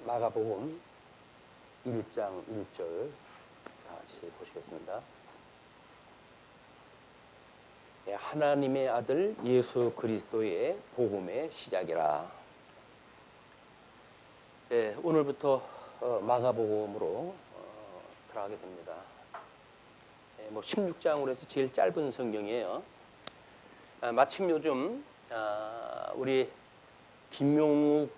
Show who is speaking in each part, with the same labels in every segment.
Speaker 1: 마가복음 1장 1절 같이 보시겠습니다. 하나님의 아들 예수 그리스도의 복음의 시작이라. 오늘부터 마가복음으로 들어가게 됩니다. 16장으로 해서 제일 짧은 성경이에요. 마침 요즘 우리 김용욱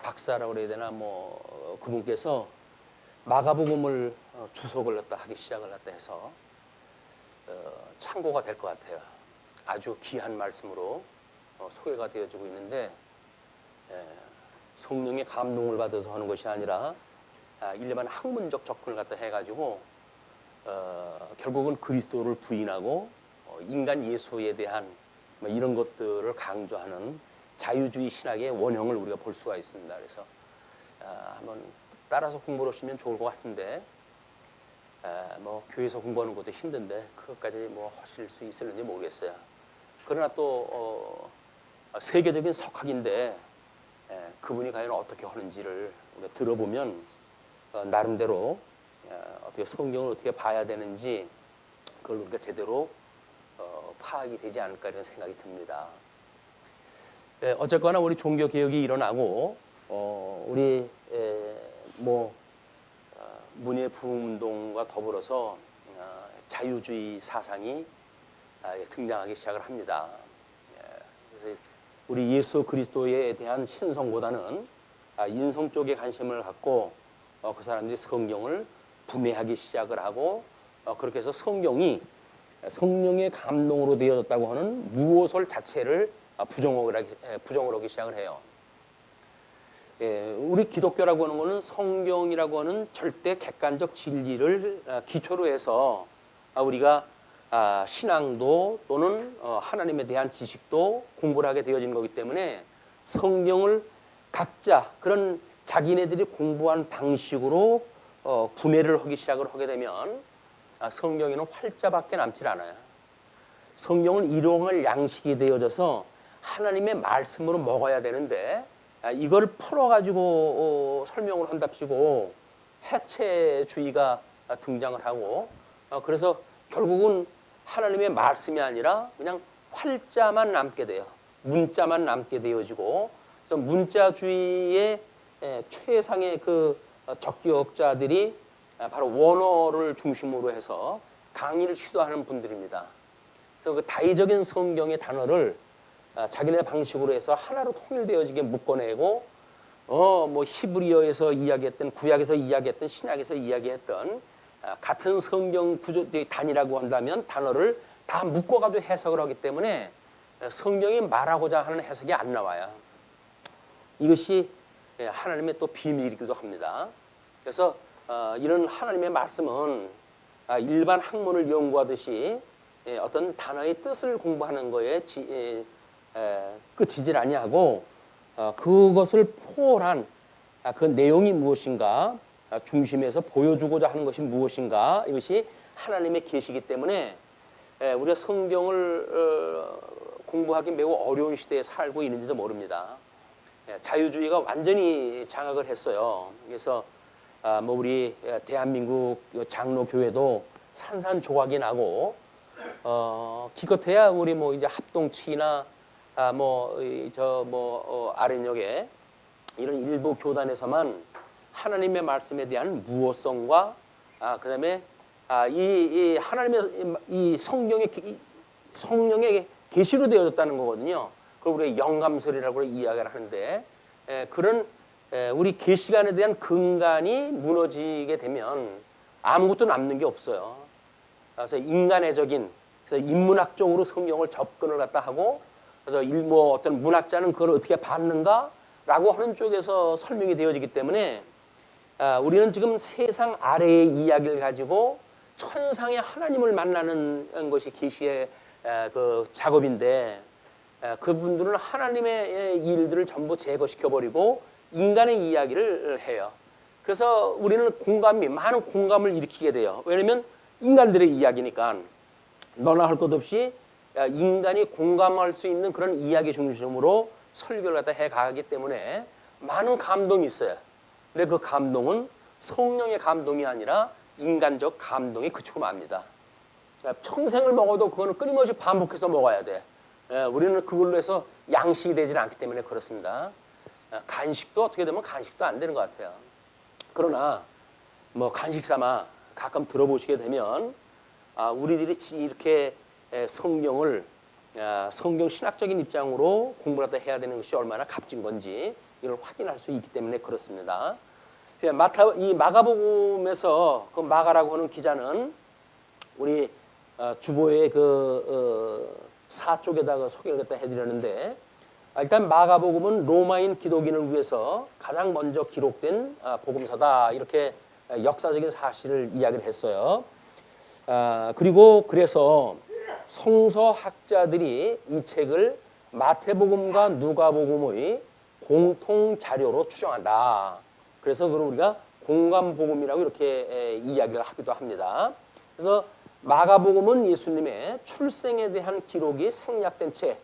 Speaker 1: 박사라고 그래야 되나 그분께서 마가복음을 주석을 갖다 하기 시작을 갖다 해서 참고가 될 것 같아요. 아주 귀한 말씀으로 소개가 되어지고 있는데 성령의 감동을 받아서 하는 것이 아니라 일반 학문적 접근을 갖다 해가지고 결국은 그리스도를 부인하고 인간 예수에 대한 이런 것들을 강조하는 자유주의 신학의 원형을 우리가 볼 수가 있습니다. 그래서 한번 따라서 공부를 하시면 좋을 것 같은데 교회에서 공부하는 것도 힘든데 그것까지 하실 수 있을는지 모르겠어요. 그러나 또 세계적인 석학인데 그분이 과연 어떻게 하는지를 우리가 들어보면 나름대로 어떻게 성경을 어떻게 봐야 되는지 그걸 우리가 제대로 파악이 되지 않을까 이런 생각이 듭니다. 어쨌거나 우리 종교 개혁이 일어나고 우리 문예 부흥운동과 더불어서 자유주의 사상이 등장하기 시작을 합니다. 그래서 우리 예수 그리스도에 대한 신성보다는 인성 쪽에 관심을 갖고 그 사람들이 성경을 분해하기 시작을 하고 그렇게 해서 성경이 성령의 감동으로 되어졌다고 하는 무오설 자체를 부정을 하기 시작을 해요. 우리 기독교라고 하는 것은 성경이라고 하는 절대 객관적 진리를 기초로 해서 우리가 신앙도 또는 하나님에 대한 지식도 공부를 하게 되어진 거기 때문에 성경을 각자 그런 자기네들이 공부한 방식으로 분해를 하기 시작을 하게 되면 성경에는 활자밖에 남질 않아요. 성경은 일용할 양식이 되어져서 하나님의 말씀으로 먹어야 되는데 이걸 풀어가지고 설명을 한답시고 해체주의가 등장을 하고 그래서 결국은 하나님의 말씀이 아니라 그냥 활자만 남게 돼요. 문자만 남게 되어지고 그래서 문자주의의 최상의 그 적격자들이 바로 원어를 중심으로 해서 강의를 시도하는 분들입니다. 그래서 그 다의적인 성경의 단어를 자기네 방식으로 해서 하나로 통일되어지게 묶어내고 히브리어에서 이야기했던 구약에서 이야기했던 신약에서 이야기했던 같은 성경 구조 단위라고 한다면 단어를 다 묶어가지고 해석을 하기 때문에 성경이 말하고자 하는 해석이 안 나와요. 이것이 하나님의 또 비밀이기도 합니다. 그래서 이런 하나님의 말씀은 일반 학문을 연구하듯이 어떤 단어의 뜻을 공부하는 거에 끝이질 아니하고 그것을 포괄한 그 내용이 무엇인가 중심에서 보여주고자 하는 것이 무엇인가 이것이 하나님의 계시이기 때문에 우리가 성경을 공부하기 매우 어려운 시대에 살고 있는지도 모릅니다. 자유주의가 완전히 장악을 했어요. 그래서 우리 대한민국 장로교회도 산산조각이 나고 기껏해야 우리 이제 합동치나 아랫역에 이런 일부 교단에서만 하나님의 말씀에 대한 무어성과 그다음에 이 하나님의 이 성령의 계시로 되어졌다는 거거든요. 그걸 우리가 영감설이라고 이야기를 하는데 그런 우리 계시관에 대한 근간이 무너지게 되면 아무것도 남는 게 없어요. 그래서 인간애적인 그래서 인문학적으로 성경을 접근을 갖다 하고 그래서 어떤 문학자는 그걸 어떻게 봤는가라고 하는 쪽에서 설명이 되어지기 때문에 우리는 지금 세상 아래의 이야기를 가지고 천상의 하나님을 만나는 것이 계시의 그 작업인데 그분들은 하나님의 일들을 전부 제거시켜버리고 인간의 이야기를 해요. 그래서 우리는 많은 공감을 일으키게 돼요. 왜냐하면 인간들의 이야기니까 너나 할 것 없이 인간이 공감할 수 있는 그런 이야기 중심으로 설교를 갖다 해가기 때문에 많은 감동이 있어요. 근데 그 감동은 성령의 감동이 아니라 인간적 감동에 그치고 맙니다. 평생을 먹어도 그거는 끊임없이 반복해서 먹어야 돼. 우리는 그걸로 해서 양식이 되지는 않기 때문에 그렇습니다. 간식도 어떻게 되면 간식도 안 되는 것 같아요. 그러나 뭐 간식 삼아 가끔 들어보시게 되면 우리들이 이렇게 성경을 성경 신학적인 입장으로 공부를 하다 해야 되는 것이 얼마나 값진 건지 이걸 확인할 수 있기 때문에 그렇습니다. 이 마가복음에서 그 마가라고 하는 기자는 우리 주보의 그 사쪽에다가 소개를 갖다 해드렸는데, 일단 마가복음은 로마인 기독인을 위해서 가장 먼저 기록된 복음서다, 이렇게 역사적인 사실을 이야기를 했어요. 그리고 그래서 성서학자들이 이 책을 마태복음과 누가복음의 공통 자료로 추정한다. 그래서 그걸 우리가 공감복음이라고 이렇게 이야기를 하기도 합니다. 그래서 마가복음은 예수님의 출생에 대한 기록이 생략된 채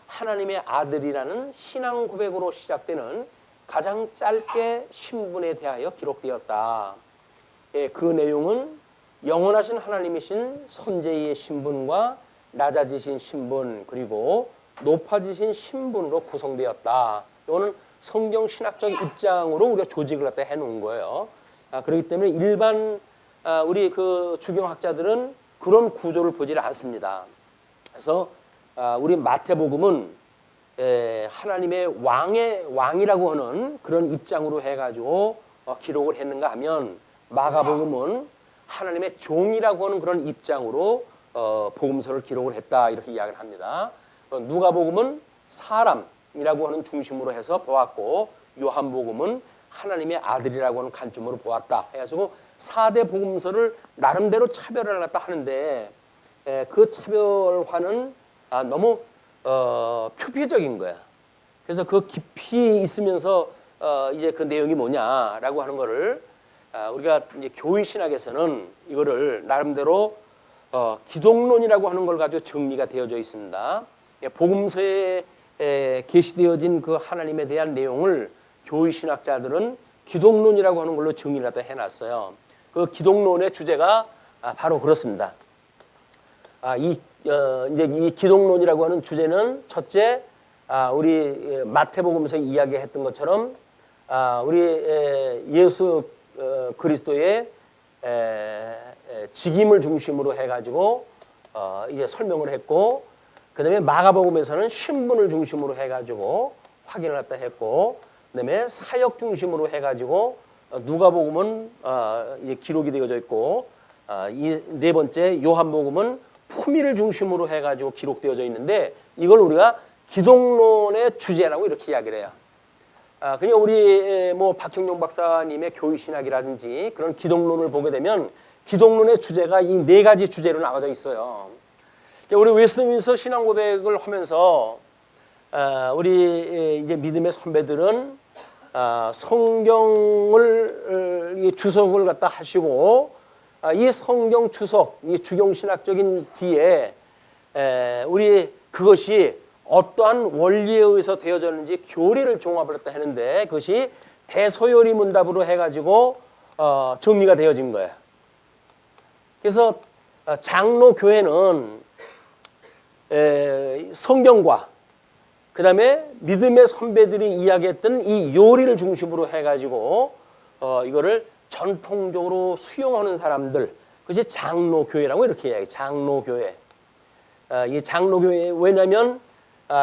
Speaker 1: 하나님의 아들이라는 신앙 고백으로 시작되는 가장 짧게 신분에 대하여 기록되었다. 그 내용은 영원하신 하나님이신 선지자의 신분과 낮아지신 신분, 그리고 높아지신 신분으로 구성되었다. 이거는 성경 신학적 입장으로 우리가 조직을 갖다 해놓은 거예요. 그렇기 때문에 일반 우리 그 주경학자들은 그런 구조를 보질 않습니다. 그래서 우리 마태복음은 하나님의 왕이라고 하는 그런 입장으로 해가지고 기록을 했는가 하면, 마가복음은 하나님의 종이라고 하는 그런 입장으로 복음서를 기록을 했다, 이렇게 이야기를 합니다. 누가복음은 사람이라고 하는 중심으로 해서 보았고, 요한복음은 하나님의 아들이라고 하는 관점으로 보았다 해가지고 4대 복음서를 나름대로 차별을 갖다 하는데, 그 차별화는 너무 표피적인 거야. 그래서 그 깊이 있으면서 이제 그 내용이 뭐냐라고 하는 거를 우리가 이제 교회 신학에서는 이거를 나름대로 기독론이라고 하는 걸 가지고 정리가 되어져 있습니다. 복음서에 게시되어진 그 하나님에 대한 내용을 교회 신학자들은 기독론이라고 하는 걸로 정리를 다 해놨어요. 그 기독론의 주제가 바로 그렇습니다. 이제 이 기독론이라고 하는 주제는 첫째, 우리 마태복음에서 이야기했던 것처럼 우리 예수 그리스도의 직임을 중심으로 해가지고 이제 설명을 했고, 그다음에 마가복음에서는 신분을 중심으로 해가지고 확인을 갖다 했고, 그다음에 사역 중심으로 해가지고 누가복음은 이제 기록이 되어져 있고, 이 네 번째 요한복음은 품위를 중심으로 해가지고 기록되어져 있는데, 이걸 우리가 기독론의 주제라고 이렇게 이야기를 해요. 그러니까 우리 뭐 박형룡 박사님의 교회신학이라든지 그런 기독론을 보게 되면 기독론의 주제가 이 네 가지 주제로 나눠져 있어요. 우리 웨스트민스터 신앙 고백을 하면서 우리 이제 믿음의 선배들은 성경을 주석을 갖다 하시고, 이 성경 주석, 이 주경신학적인 뒤에 우리 그것이 어떠한 원리에 의해서 되어졌는지 교리를 종합을 했다 했는데, 그것이 대소요리 문답으로 해가지고 정리가 되어진 거예요. 그래서 장로교회는 성경과 그 다음에 믿음의 선배들이 이야기했던 이 요리를 중심으로 해가지고 이거를 전통적으로 수용하는 사람들, 그것이 장로교회라고 이렇게 이야기해요. 장로교회. 이 장로교회, 왜냐하면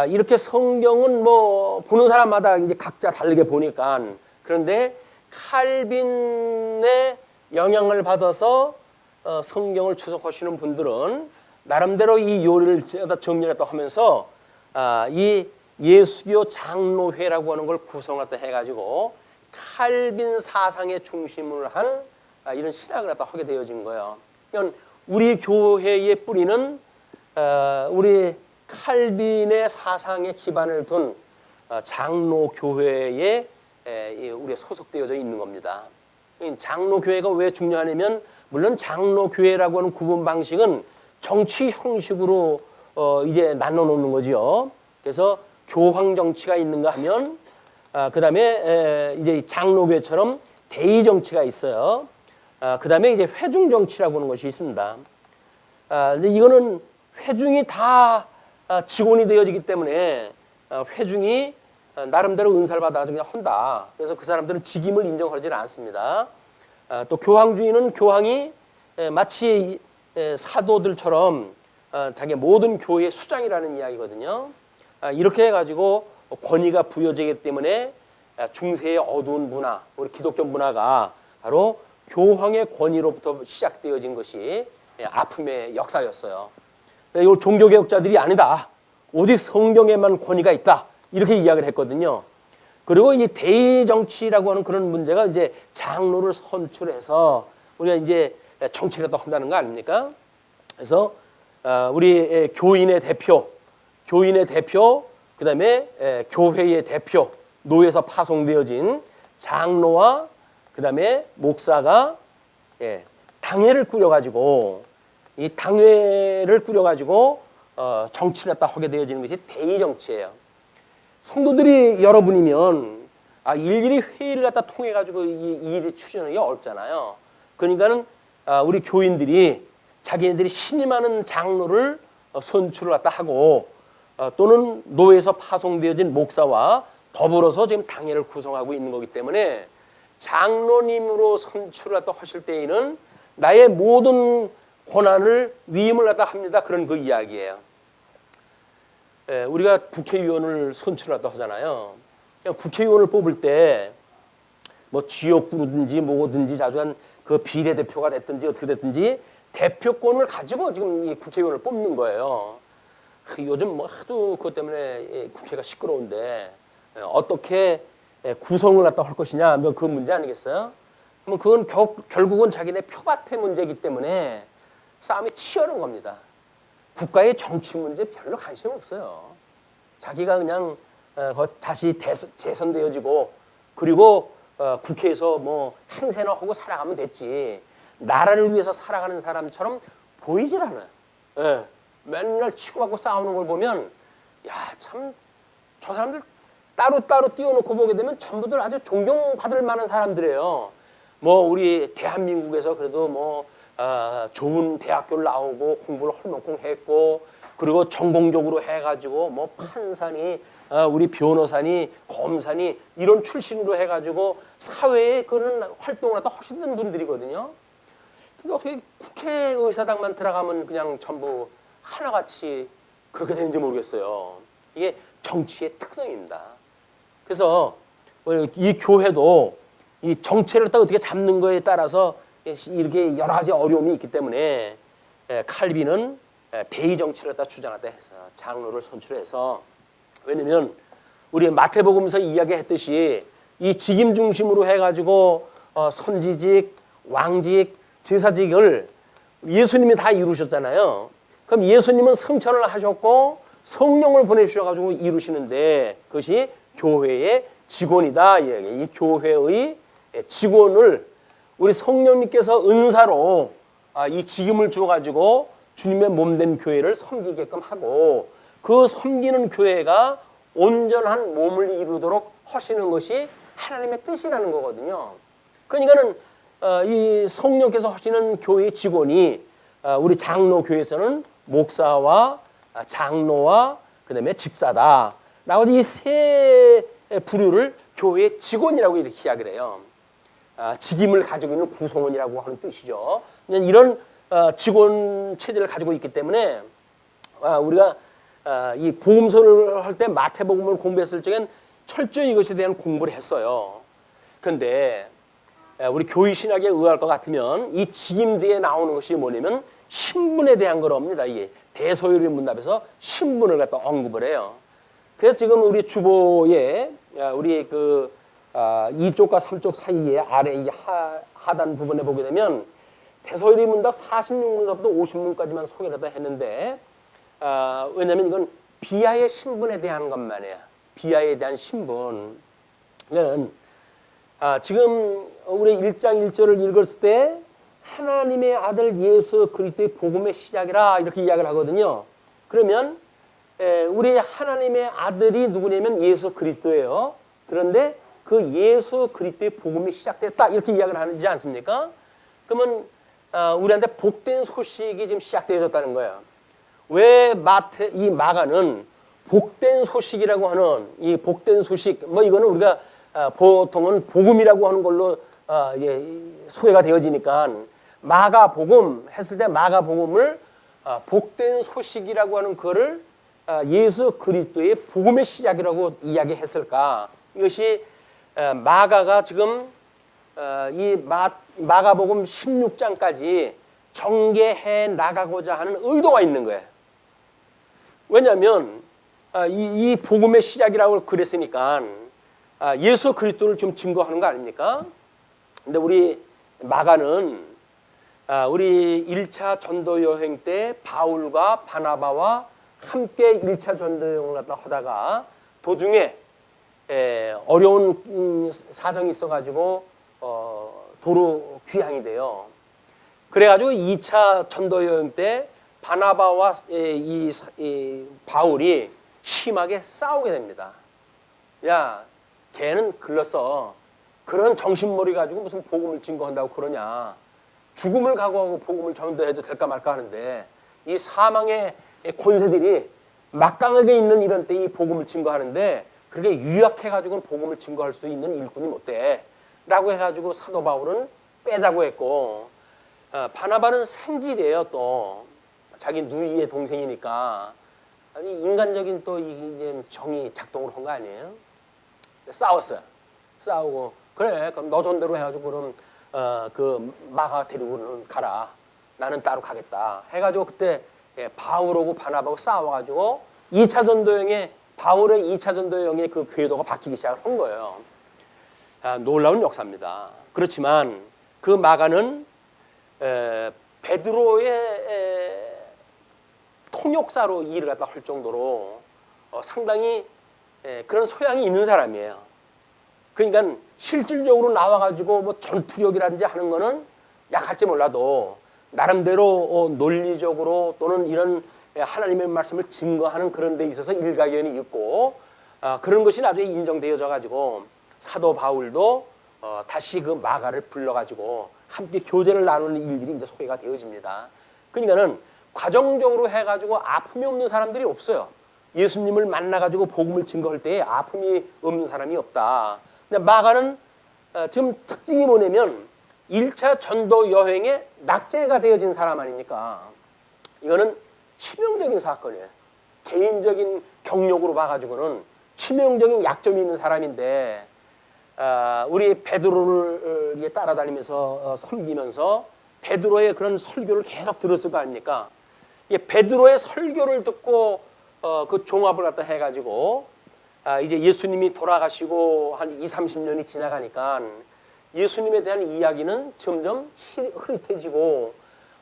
Speaker 1: 이렇게 성경은 뭐 보는 사람마다 이제 각자 다르게 보니까, 그런데 칼빈의 영향을 받아서 성경을 추석하시는 분들은 나름대로 이 요리를 정리했다 하면서 이 예수교 장로회라고 하는 걸 구성했다 해가지고 칼빈 사상의 중심을 한 이런 신학을 갖다 하게 되어진 거예요. 그러니까 우리 교회의 뿌리는 우리 칼빈의 사상에 기반을 둔 장로교회에 우리가 소속되어져 있는 겁니다. 장로교회가 왜 중요하냐면, 물론 장로교회라고 하는 구분 방식은 정치 형식으로 이제 나눠 놓는 거죠. 그래서 교황 정치가 있는가 하면 그다음에 이제 장로교회처럼 대의 정치가 있어요. 그다음에 이제 회중 정치라고 하는 것이 있습니다. 근데 이거는 회중이 다 직원이 되어지기 때문에 회중이 나름대로 은사를 받아가지고 그냥 한다. 그래서 그 사람들은 직임을 인정하지는 않습니다. 또 교황주의는 교황이 마치 사도들처럼 자기 모든 교회의 수장이라는 이야기거든요. 이렇게 해가지고 권위가 부여지기 때문에 중세의 어두운 문화, 우리 기독교 문화가 바로 교황의 권위로부터 시작되어진 것이 아픔의 역사였어요. 이 종교개혁자들이 아니다. 오직 성경에만 권위가 있다. 이렇게 이야기를 했거든요. 그리고 이 대의정치라고 하는 그런 문제가 이제 장로를 선출해서 우리가 이제 정치를 또 한다는 거 아닙니까? 그래서 우리 교인의 대표, 그다음에 교회의 대표, 노예에서 파송되어진 장로와 그다음에 목사가 당회를 꾸려가지고 이 당회를 꾸려가지고 정치를 갖다 하게 되어지는 것이 대의정치예요. 성도들이 여러분이면 일일이 회의를 갖다 통해 가지고 이 일을 추진하기 어렵잖아요. 그러니까는 우리 교인들이 자기네들이 신임하는 장로를 선출을 갖다 하고 또는 노예에서 파송되어진 목사와 더불어서 지금 당회를 구성하고 있는 거기 때문에 장로님으로 선출을 갖다 하실 때에는 나의 모든 권한을 위임을 갖다 합니다. 그런 그 이야기예요. 우리가 국회의원을 선출하다 하잖아요. 그냥 국회의원을 뽑을 때 뭐 지역구든지 뭐든지 자주한 그 비례대표가 됐든지 어떻게 됐든지 대표권을 가지고 지금 이 국회의원을 뽑는 거예요. 요즘 뭐 하도 그것 때문에 국회가 시끄러운데 어떻게 구성을 갖다 할 것이냐 뭐 그 문제 아니겠어요? 그럼 그건 결국은 자기네 표밭의 문제이기 때문에 싸움이 치열한 겁니다. 국가의 정치 문제 별로 관심 없어요. 자기가 그냥 다시 재선되어지고 그리고 국회에서 뭐 행세나 하고 살아가면 됐지. 나라를 위해서 살아가는 사람처럼 보이질 않아요. 맨날 치고받고 싸우는 걸 보면 참 저 사람들 따로따로 띄워놓고 보게 되면 전부들 아주 존경받을 만한 사람들이에요. 뭐 우리 대한민국에서 그래도 뭐 좋은 대학교를 나오고 공부를 헐렁콩 했고 그리고 전공적으로 해가지고 뭐 판사니 우리 변호사니 검사니 이런 출신으로 해가지고 사회에 그런 활동을 하다 하시는 분들이거든요. 근데 어떻게 국회의사당만 들어가면 그냥 전부 하나같이 그렇게 되는지 모르겠어요. 이게 정치의 특성입니다. 그래서 이 교회도 이 정체를 딱 어떻게 잡는 거에 따라서 이렇게 여러 가지 어려움이 있기 때문에 칼빈은 대의 정치를 갖다 주장하다 해서 장로를 선출해서 왜냐면 우리 마태복음서 이야기했듯이 이 직임 중심으로 해가지고 선지직, 왕직, 제사직을 예수님이 다 이루셨잖아요. 그럼 예수님은 성천을 하셨고 성령을 보내주셔가지고 이루시는데 그것이 교회의 직원이다. 이 교회의 직원을 우리 성령님께서 은사로 이 직임을 주어가지고 주님의 몸된 교회를 섬기게끔 하고 그 섬기는 교회가 온전한 몸을 이루도록 하시는 것이 하나님의 뜻이라는 거거든요. 그러니까는 이 성령께서 하시는 교회의 직원이 우리 장로교회에서는 목사와 장로와 그다음에 집사다라고 이 세 부류를 교회의 직원이라고 이렇게 이야기를 해요. 직임을 가지고 있는 구성원이라고 하는 뜻이죠. 이런 직원 체제를 가지고 있기 때문에 우리가 이 복음서를 할 때 마태복음을 공부했을 적엔 철저히 이것에 대한 공부를 했어요. 그런데 우리 교회신학에 의할 것 같으면 이 직임 뒤에 나오는 것이 뭐냐면 신분에 대한 거랍니다. 이게 대소요리 문답에서 신분을 갖다 언급을 해요. 그래서 지금 우리 주보에 우리 그 2쪽과 3쪽 사이에 아래 이 하단 부분에 보게 되면 대소요리 문답 46문서부터 50문까지만 소개를 했는데 왜냐하면 이건 비하의 신분에 대한 것만이에요. 비하에 대한 신분. 지금 우리 1장 1절을 읽었을 때 하나님의 아들 예수 그리스도의 복음의 시작이라 이렇게 이야기를 하거든요. 그러면 우리 하나님의 아들이 누구냐면 예수 그리스도예요. 그런데 그 예수 그리스도의 복음이 시작됐다 이렇게 이야기를 하지 않습니까? 그러면 우리한테 복된 소식이 지금 시작되어졌다는 거예요. 왜 이 마가는 복된 소식이라고 하는 이 복된 소식, 뭐 이거는 우리가 보통은 복음이라고 하는 걸로 이제 소개가 되어지니까 마가복음 했을 때 마가복음을 복된 소식이라고 하는 그거를 예수 그리스도의 복음의 시작이라고 이야기했을까? 이것이 마가가 지금 이 마가복음 16장까지 전개해 나가고자 하는 의도가 있는 거예요. 왜냐하면 이 복음의 시작이라고 그랬으니까 예수 그리스도를 좀 증거하는 거 아닙니까? 근데 우리 마가는 우리 1차 전도 여행 때 바울과 바나바와 함께 1차 전도 여행을 하다가 도중에 어려운 사정이 있어가지고 도로 귀향이 돼요. 그래가지고 2차 전도 여행 때 바나바와 이 바울이 심하게 싸우게 됩니다. 야, 걔는 글렀어. 그런 정신머리 가지고 무슨 복음을 증거한다고 그러냐. 죽음을 각오하고 복음을 전도해도 될까 말까 하는데 이 사망의 권세들이 막강하게 있는 이런 때 이 복음을 증거하는데 그렇게 유약해가지고는 복음을 증거할 수 있는 일꾼이 못 돼. 라고 해가지고 사도 바울은 빼자고 했고 바나바는 생질이에요. 또 자기 누이의 동생이니까 아니 인간적인 또 이게 정이 작동을 한 거 아니에요? 싸웠어요. 싸우고 그래 그럼 너 전대로 해가지고 그럼 그 마가 데리고는 가라. 나는 따로 가겠다. 해가지고 그때 바울하고 바나바하고 싸워가지고 2차 전도여행에 바울의 2차 전도여행의 그 궤도가 바뀌기 시작한 거예요. 놀라운 역사입니다. 그렇지만 그 마가는 베드로의 통역사로 일을 갖다 할 정도로 상당히 그런 소양이 있는 사람이에요. 그러니까 실질적으로 나와가지고 뭐 전투력이라든지 하는 거는 약할지 몰라도 나름대로 논리적으로 또는 이런 하나님의 말씀을 증거하는 그런 데 있어서 일가견이 있고 그런 것이 나중에 인정되어져 가지고 사도 바울도 다시 그 마가를 불러가지고 함께 교제를 나누는 일들이 이제 소개가 되어집니다. 그러니까는 과정적으로 해가지고 아픔이 없는 사람들이 없어요. 예수님을 만나가지고 복음을 증거할 때에 아픔이 없는 사람이 없다. 근데 마가는 지금 특징이 뭐냐면 1차 전도 여행에 낙제가 되어진 사람 아닙니까? 이거는 치명적인 사건이에요. 개인적인 경력으로 봐가지고는 치명적인 약점이 있는 사람인데 우리 베드로를 따라다니면서 섬기면서 베드로의 그런 설교를 계속 들었을 거 아닙니까? 베드로의 설교를 듣고 그 종합을 갖다 해가지고 이제 예수님이 돌아가시고 한 20-30년이 지나가니까 예수님에 대한 이야기는 점점 흐릿해지고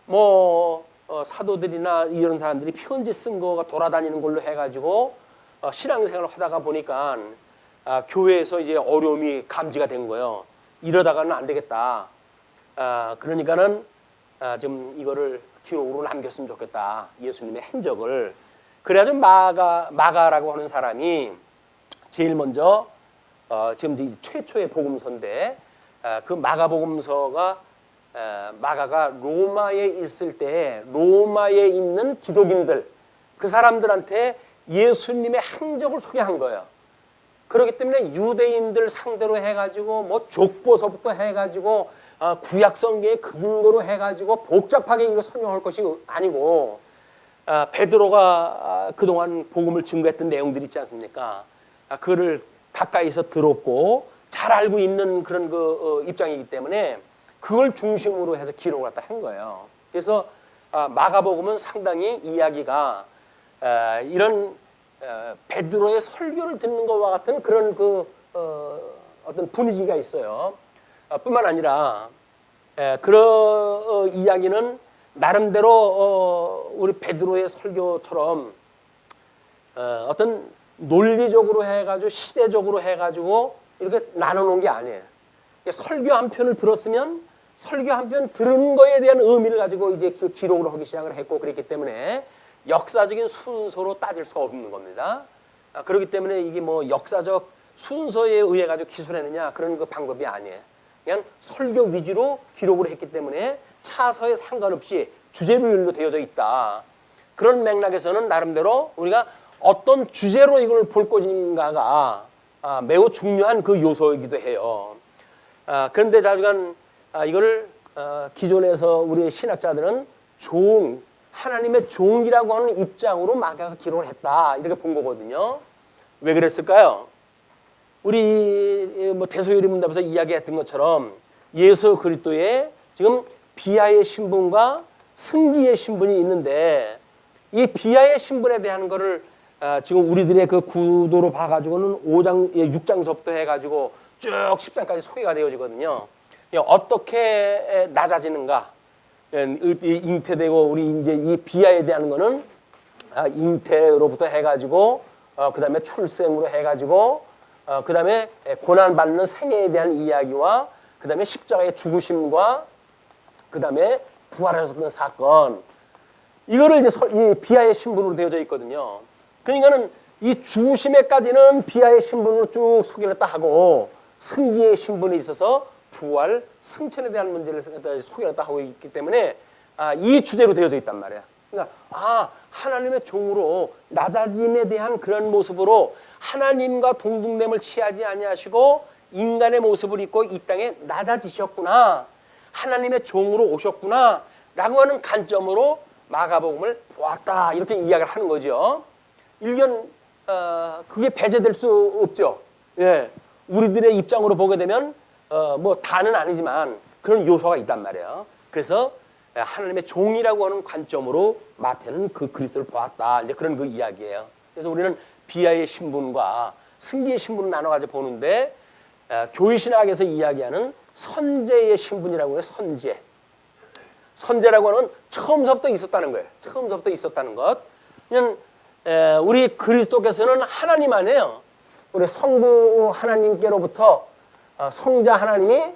Speaker 1: 뭐 사도들이나 이런 사람들이 편지 쓴 거가 돌아다니는 걸로 해가지고 신앙생활을 하다가 보니까 교회에서 이제 어려움이 감지가 된 거예요. 이러다가는 안 되겠다. 그러니까는 좀 이거를 기록으로 남겼으면 좋겠다. 예수님의 행적을. 그래가지고 마가라고 하는 사람이 제일 먼저 지금 최초의 복음서인데 그 마가복음서가 마가가 로마에 있을 때 로마에 있는 기독인들 그 사람들한테 예수님의 행적을 소개한 거예요. 그렇기 때문에 유대인들 상대로 해가지고 뭐 족보서부터 해가지고 구약 성경의 근거로 해가지고 복잡하게 이거 설명할 것이 아니고 베드로가 그동안 복음을 증거했던 내용들이 있지 않습니까? 그를 가까이서 들었고 잘 알고 있는 그런 그 입장이기 때문에 그걸 중심으로 해서 기록을 갖다 한 거예요. 그래서 마가복음은 상당히 이야기가 이런 베드로의 설교를 듣는 것과 같은 그런 그 어떤 분위기가 있어요. 뿐만 아니라 그런 이야기는 나름대로 우리 베드로의 설교처럼 어떤 논리적으로 해가지고 시대적으로 해가지고 이렇게 나눠놓은 게 아니에요. 설교 한 편을 들었으면 설교 한 편 들은 거에 대한 의미를 가지고 이제 그 기록을 하기 시작을 했고 그랬기 때문에 역사적인 순서로 따질 수가 없는 겁니다. 그렇기 때문에 이게 뭐 역사적 순서에 의해 가지고 기술했느냐 그런 그 방법이 아니에요. 그냥 설교 위주로 기록을 했기 때문에 차서에 상관없이 주제별로 되어져 있다. 그런 맥락에서는 나름대로 우리가 어떤 주제로 이걸 볼 것인가가 매우 중요한 그 요소이기도 해요. 그런데 자주간 이걸 기존에서 우리 신학자들은 하나님의 종이라고 하는 입장으로 마가가 기록을 했다 이렇게 본 거거든요. 왜 그랬을까요? 우리 대소요리 문답에서 이야기했던 것처럼 예수 그리스도의 지금 비하의 신분과 승기의 신분이 있는데 이 비하의 신분에 대한 거를 지금 우리들의 그 구도로 봐가지고는 6장서부터 해가지고 쭉 10장까지 소개가 되어지거든요. 어떻게 낮아지는가? 잉태되고 우리 이제 이 비하에 대한 거는 잉태로부터 해가지고 그 다음에 출생으로 해가지고 그 다음에 고난받는 생애에 대한 이야기와 그 다음에 십자가의 죽으심과 그 다음에 부활하셨던 사건 이거를 이제 이 비하의 신분으로 되어져 있거든요. 그러니까는 이 죽으심에까지는 비하의 신분으로 쭉 소개를 딱 하고 승기의 신분이 있어서 부활, 승천에 대한 문제를 소개를 딱 하고 있기 때문에 이 주제로 되어져 있단 말이야. 그러니까 하나님의 종으로 낮아짐에 대한 그런 모습으로 하나님과 동등됨을 취하지 아니하시고 인간의 모습을 입고 이 땅에 낮아지셨구나. 하나님의 종으로 오셨구나. 라고 하는 관점으로 마가복음을 보았다. 이렇게 이야기를 하는 거죠. 일견 그게 배제될 수 없죠. 예, 우리들의 입장으로 보게 되면 뭐 다는 아니지만 그런 요소가 있단 말이에요. 그래서 하나님의 종이라고 하는 관점으로 마태는 그 그리스도를 보았다. 이제 그런 그 이야기예요. 그래서 우리는 비하의 신분과 승기의 신분을 나눠가지고 보는데 교회신학에서 이야기하는 선제의 신분이라고 해요. 선제라고 하는 처음서부터 있었다는 거예요. 처음서부터 있었다는 것. 그냥 우리 그리스도께서는 하나님 안에요. 우리 성부 하나님께로부터 성자 하나님이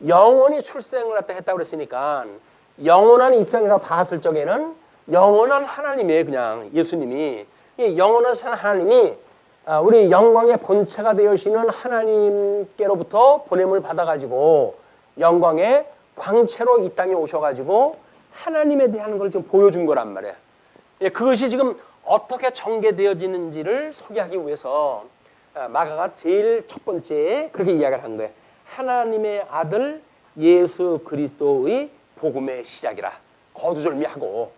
Speaker 1: 영원히 출생을 했다고 그랬으니까 영원한 입장에서 봤을 적에는 영원한 하나님이에요. 그냥 예수님이 영원한 하나님이 우리 영광의 본체가 되시는 하나님께로부터 보냄을 받아가지고 영광의 광채로 이 땅에 오셔가지고 하나님에 대한 걸 좀 보여준 거란 말이에요. 그것이 지금 어떻게 전개되어지는지를 소개하기 위해서 마가가 제일 첫 번째에 그렇게 이야기를 한 거예요. 하나님의 아들 예수 그리스도의 복음의 시작이라 거두절미하고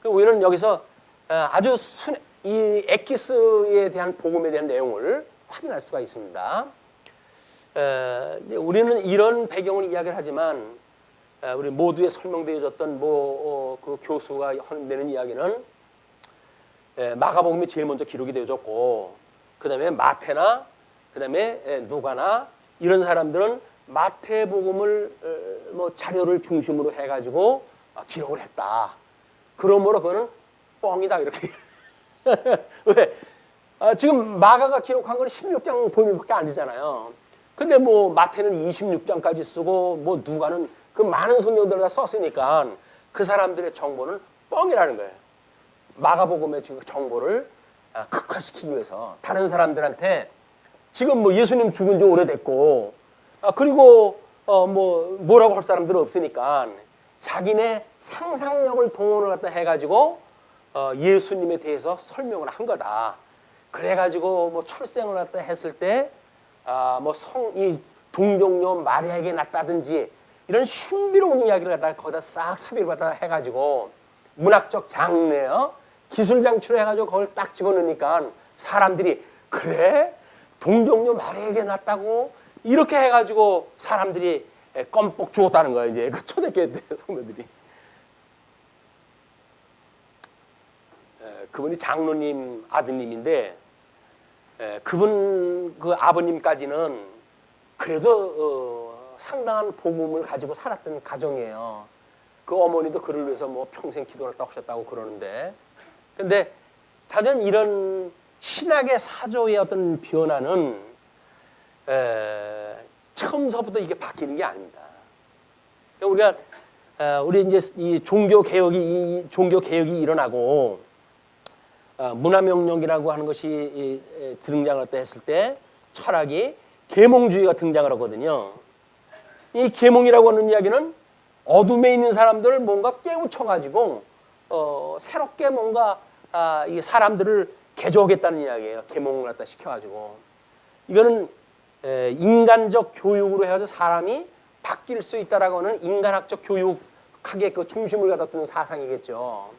Speaker 1: 우리는 여기서 아주 이 엑기스에 대한 복음에 대한 내용을 확인할 수가 있습니다. 우리는 이런 배경을 이야기를 하지만 우리 모두에 설명되어졌던 그 교수가 하는 이야기는 마가복음이 제일 먼저 기록이 되어졌고 그 다음에 마태나 그 다음에 누가나 이런 사람들은 마태복음을 뭐 자료를 중심으로 해가지고 기록을 했다. 그러므로 그거는 뻥이다 이렇게. 왜? 지금 마가가 기록한 건 16장 복음밖에 아니잖아요. 근데 뭐 마태는 26장까지 쓰고 뭐 누가는 그 많은 성경들을 다 썼으니까 그 사람들의 정보는 뻥이라는 거예요. 마가복음의 정보를 극화시키기 위해서 다른 사람들한테 지금 뭐 예수님 죽은 지 오래됐고 그리고 뭐라고 할 사람들은 없으니까 자기네 상상력을 동원을 갖다 해가지고 예수님에 대해서 설명을 한 거다. 그래가지고 뭐 출생을 갖다 했을 때 뭐 이 동정녀 마리아에게 났다든지 이런 신비로운 이야기를 갖다가 거기다 싹 삽입을 갖다가 해가지고 문학적 장르요 기술 장치로 해가지고 그걸 딱 집어넣으니까 사람들이 그래 동정녀 마리아에게 났다고 이렇게 해가지고 사람들이 껌뻑 죽었다는 거예요. 이제 그 초대교회 때 성도들이. 그분이 장로님 아드님인데 그분 그 아버님까지는 그래도 상당한 복음을 가지고 살았던 가정이에요. 그 어머니도 그를 위해서 뭐 평생 기도를 딱 하셨다고 그러는데 근데 자전 이런 신학의 사조의 어떤 변화는 처음서부터 이게 바뀌는 게 아닙니다. 우리가 우리 이제 이 종교 개혁이 일어나고 문화명령이라고 하는 것이 등장할 때 했을 때 철학이 계몽주의가 등장을 하거든요. 이 계몽이라고 하는 이야기는 어둠에 있는 사람들을 뭔가 깨우쳐가지고 새롭게 뭔가 이 사람들을 개조하겠다는 이야기예요. 계몽을 갖다 시켜가지고. 이거는 인간적 교육으로 해가지고 사람이 바뀔 수 있다라고 하는 인간학적 교육학의 그 중심을 갖다 두는 사상이겠죠.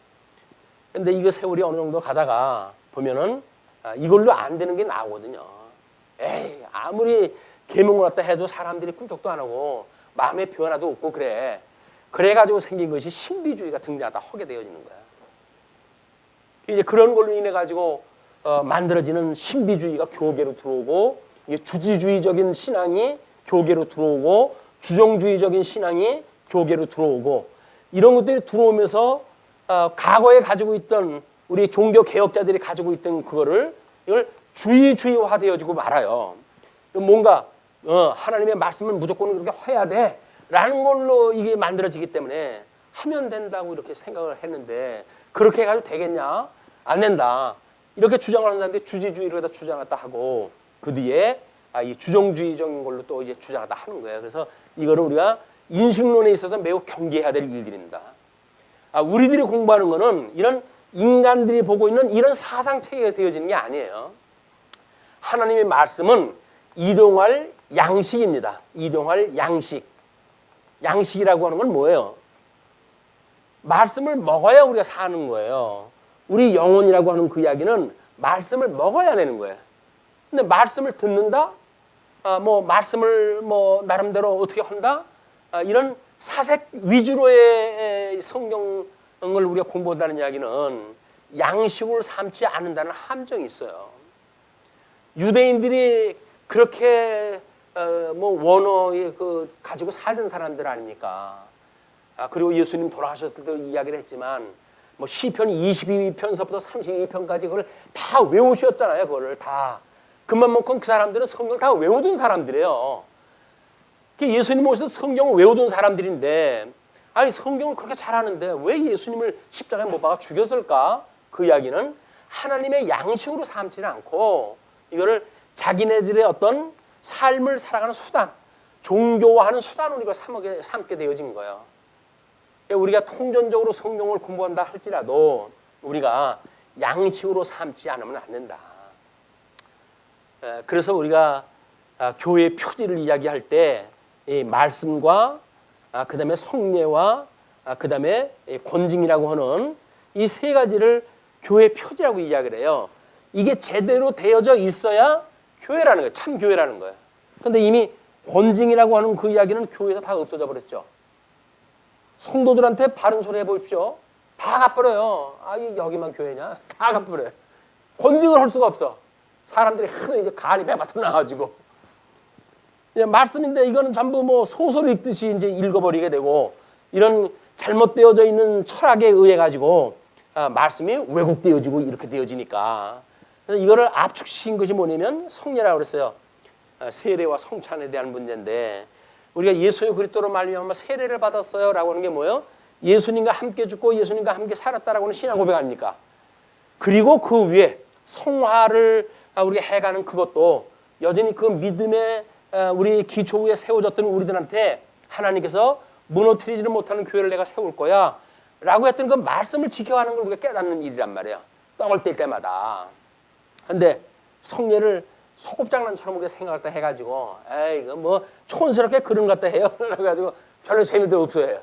Speaker 1: 근데 이거 세월이 어느 정도 가다가 보면은 이걸로 안 되는 게 나오거든요. 에이, 아무리 계몽을 갖다 해도 사람들이 꿈쩍도 안 하고 마음의 변화도 없고 그래. 그래가지고 생긴 것이 신비주의가 등장하다 하게 되어지는 거야. 이제 그런 걸로 인해 가지고 만들어지는 신비주의가 교계로 들어오고, 이게 주지주의적인 신앙이 교계로 들어오고, 주종주의적인 신앙이 교계로 들어오고, 이런 것들이 들어오면서 과거에 가지고 있던 우리 종교 개혁자들이 가지고 있던 그거를 이걸 주의주의화 되어지고 말아요. 뭔가 하나님의 말씀을 무조건 그렇게 해야 돼라는 걸로 이게 만들어지기 때문에 하면 된다고 이렇게 생각을 했는데, 그렇게 해가지고 되겠냐? 안 된다. 이렇게 주장을 하는 사람들이 주지주의를 갖다 주장했다 하고, 그 뒤에 이 주종주의적인 걸로 또 이제 주장하다 하는 거예요. 그래서 이거를 우리가 인식론에 있어서 매우 경계해야 될 일들입니다. 우리들이 공부하는 거는 이런 인간들이 보고 있는 이런 사상 체계에서 되어지는 게 아니에요. 하나님의 말씀은 일용할 양식입니다. 일용할 양식. 양식이라고 하는 건 뭐예요? 말씀을 먹어야 우리가 사는 거예요. 우리 영혼이라고 하는 그 이야기는 말씀을 먹어야 되는 거예요. 근데 말씀을 듣는다? 말씀을 나름대로 어떻게 한다? 이런 사색 위주로의 성경을 우리가 공부한다는 이야기는 양식으로 삼지 않는다는 함정이 있어요. 유대인들이 그렇게 원어에 가지고 살던 사람들 아닙니까? 그리고 예수님 돌아가셨을 때 이야기를 했지만 시편 22편서부터 32편까지 그걸 다 외우셨잖아요. 그거를 다. 그만큼 그 사람들은 성경을 다 외우던 사람들이에요. 예수님 오셔서 성경을 외우던 사람들인데, 아니 성경을 그렇게 잘하는데 왜 예수님을 십자가에 못 박아 죽였을까? 그 이야기는 하나님의 양식으로 삼지는 않고 이거를 자기네들의 어떤 삶을 살아가는 수단, 종교화하는 수단으로 이걸 삼게 되어진 거예요. 우리가 통전적으로 성경을 공부한다 할지라도 우리가 양식으로 삼지 않으면 안 된다. 그래서 우리가 교회의 표지를 이야기할 때 이 말씀과 그 다음에 성례와 그 다음에 권징이라고 하는 이 세 가지를 교회의 표지라고 이야기를 해요. 이게 제대로 되어져 있어야 교회라는 거예요. 참 교회라는 거예요. 그런데 이미 권징이라고 하는 그 이야기는 교회에서 다 없어져 버렸죠. 성도들한테 바른 소리 해보십시오. 다 가버려요. 여기만 교회냐? 다 가버려요. 권징을 할 수가 없어. 사람들이 하도 이제 간이 배바닥 나가지고. 말씀인데 이거는 전부 소설 읽듯이 이제 읽어버리게 되고, 이런 잘못되어져 있는 철학에 의해 가지고 말씀이 왜곡되어지고 이렇게 되어지니까. 그래서 이거를 압축시킨 것이 뭐냐면 성례라고 그랬어요. 세례와 성찬에 대한 문제인데, 우리가 예수의 그리스도로 말미암아 세례를 받았어요라고 하는 게 뭐예요? 예수님과 함께 죽고 예수님과 함께 살았다라고 하는 신앙 고백 아닙니까? 그리고 그 위에 성화를 우리가 해가는 그것도 여전히 그 믿음의 우리 기초 위에 세워졌던 우리들한테 하나님께서 무너뜨리지는 못하는 교회를 내가 세울 거야 라고 했던 그 말씀을 지켜가는 걸 우리가 깨닫는 일이란 말이에요. 떡을 뗄 때마다. 근데 성례를 소꿉장난처럼 우리가 생각을 해가지고, 이거 촌스럽게 그런 것 같다 해요. 그래가지고 별로 재미도 없어요.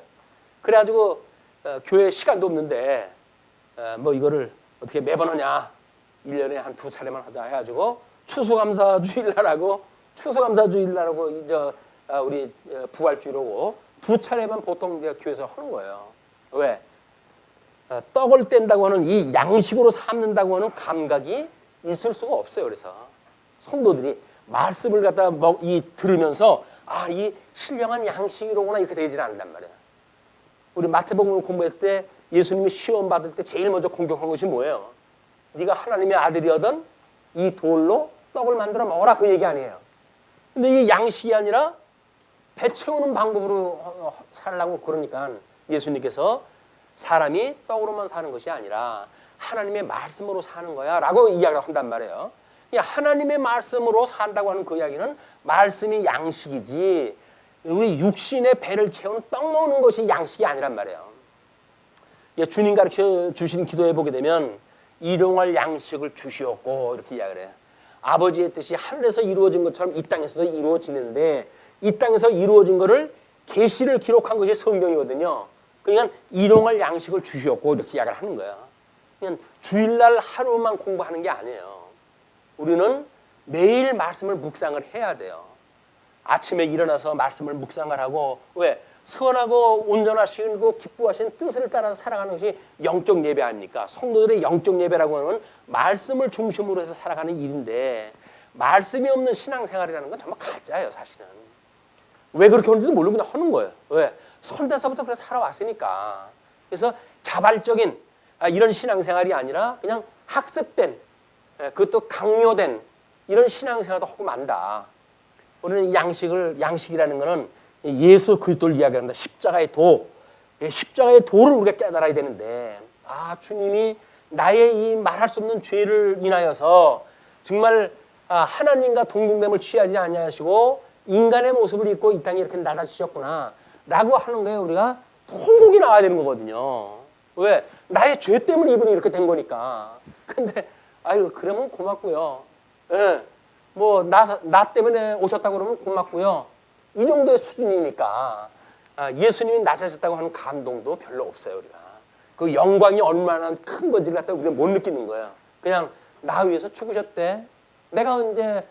Speaker 1: 그래가지고 교회 시간도 없는데 이거를 어떻게 매번 하냐? 1년에 한 2차례만 하자 해가지고 추수감사주일날하고 우리 부활주일하고 2차례만 보통 교회에서 하는 거예요. 왜? 떡을 뗀다고 하는 이 양식으로 삼는다고 하는 감각이 있을 수가 없어요. 그래서 성도들이 말씀을 갖다 들으면서 이 신령한 양식이로구나 이렇게 되지는 않는단 말이에요. 우리 마태복음을 공부할 때 예수님이 시험 받을 때 제일 먼저 공격한 것이 뭐예요? 네가 하나님의 아들이거든 이 돌로 떡을 만들어 먹어라, 그 얘기 아니에요. 근데 이게 양식이 아니라 배 채우는 방법으로 살라고 그러니까 예수님께서 사람이 떡으로만 사는 것이 아니라 하나님의 말씀으로 사는 거야 라고 이야기를 한단 말이에요. 하나님의 말씀으로 산다고 하는 그 이야기는 말씀이 양식이지 우리 육신의 배를 채우는 떡 먹는 것이 양식이 아니란 말이에요. 주님 가르쳐 주신 기도해 보게 되면 일용할 양식을 주시옵고 이렇게 이야기를 해요. 아버지의 뜻이 하늘에서 이루어진 것처럼 이 땅에서도 이루어지는데 이 땅에서 이루어진 것을 계시를 기록한 것이 성경이거든요. 그러니까 일용할 양식을 주시옵고 이렇게 이야기를 하는 거예요. 그냥 주일날 하루만 공부하는 게 아니에요. 우리는 매일 말씀을 묵상을 해야 돼요. 아침에 일어나서 말씀을 묵상을 하고 왜? 선하고 온전하시고 기뻐하신 뜻을 따라서 살아가는 것이 영적 예배 아닙니까? 성도들의 영적 예배라고 하는 말씀을 중심으로 해서 살아가는 일인데 말씀이 없는 신앙생활이라는 건 정말 가짜예요, 사실은. 왜 그렇게 하는지도 모르고 그냥 하는 거예요. 왜? 선대서부터 그렇게 살아왔으니까. 그래서 자발적인 이런 신앙생활이 아니라 그냥 학습된 그것도 강요된 이런 신앙생활도 하고 만다. 우리는 양식이라는 것은 예수 그리스도를 이야기합니다. 십자가의 도. 십자가의 도를 우리가 깨달아야 되는데 주님이 나의 이 말할 수 없는 죄를 인하여서 정말 하나님과 동등됨을 취하지 아니하시고 인간의 모습을 입고 이 땅에 이렇게 나아지셨구나 라고 하는 거에 우리가 통곡이 나와야 되는 거거든요. 왜? 나의 죄 때문에 이분이 이렇게 된 거니까. 근데 그러면 고맙고요. 예. 나 때문에 오셨다고 그러면 고맙고요. 이 정도의 수준이니까 예수님이 낮아졌다고 하는 감동도 별로 없어요, 우리가. 그 영광이 얼마나 큰 건지를 갖다 우리가 못 느끼는 거예요. 그냥 나 위해서 죽으셨대. 내가 언제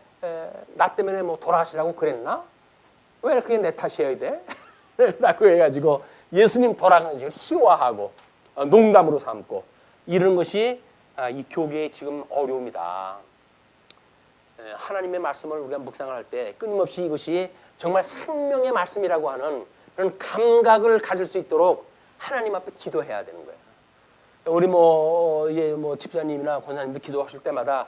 Speaker 1: 나 때문에 돌아가시라고 그랬나? 왜 그게 내 탓이어야 돼? 라고 해가지고 예수님 돌아가는 것을 희화하고 농담으로 삼고 이런 것이 이 교계의 지금 어려움이다. 하나님의 말씀을 우리가 묵상을 할 때 끊임없이 이것이 정말 생명의 말씀이라고 하는 그런 감각을 가질 수 있도록 하나님 앞에 기도해야 되는 거예요. 우리 집사님이나 권사님들 기도하실 때마다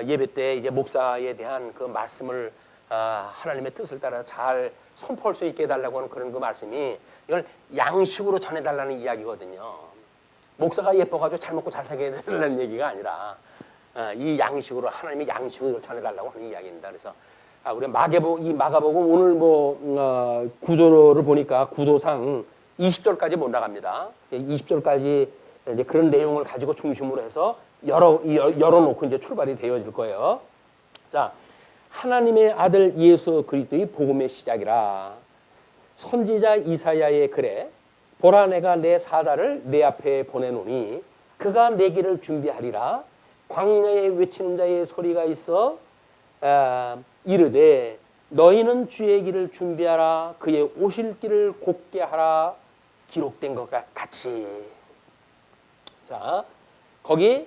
Speaker 1: 예배 때 이제 목사에 대한 그 말씀을 하나님의 뜻을 따라 잘 선포할 수 있게 해달라고 하는 그런 그 말씀이 이걸 양식으로 전해달라는 이야기거든요. 목사가 예뻐가지고 잘 먹고 잘 살게 해달라는 얘기가 아니라 이 양식으로 하나님의 양식으로 전해달라고 하는 이야기입니다. 그래서 우리 마가복음 오늘 구조를 보니까 구도상 20절까지 못 나갑니다. 20절까지 이제 그런 내용을 가지고 중심으로 해서 열어놓고 이제 출발이 되어질 거예요. 자, 하나님의 아들 예수 그리스도의 복음의 시작이라. 선지자 이사야의 글에 보라 내가 내 사자를 내 앞에 보내노니 그가 내 길을 준비하리라. 광야에 외치는 자의 소리가 있어 이르되 너희는 주의 길을 준비하라. 그의 오실 길을 곧게 하라. 기록된 것과 같이. 자, 거기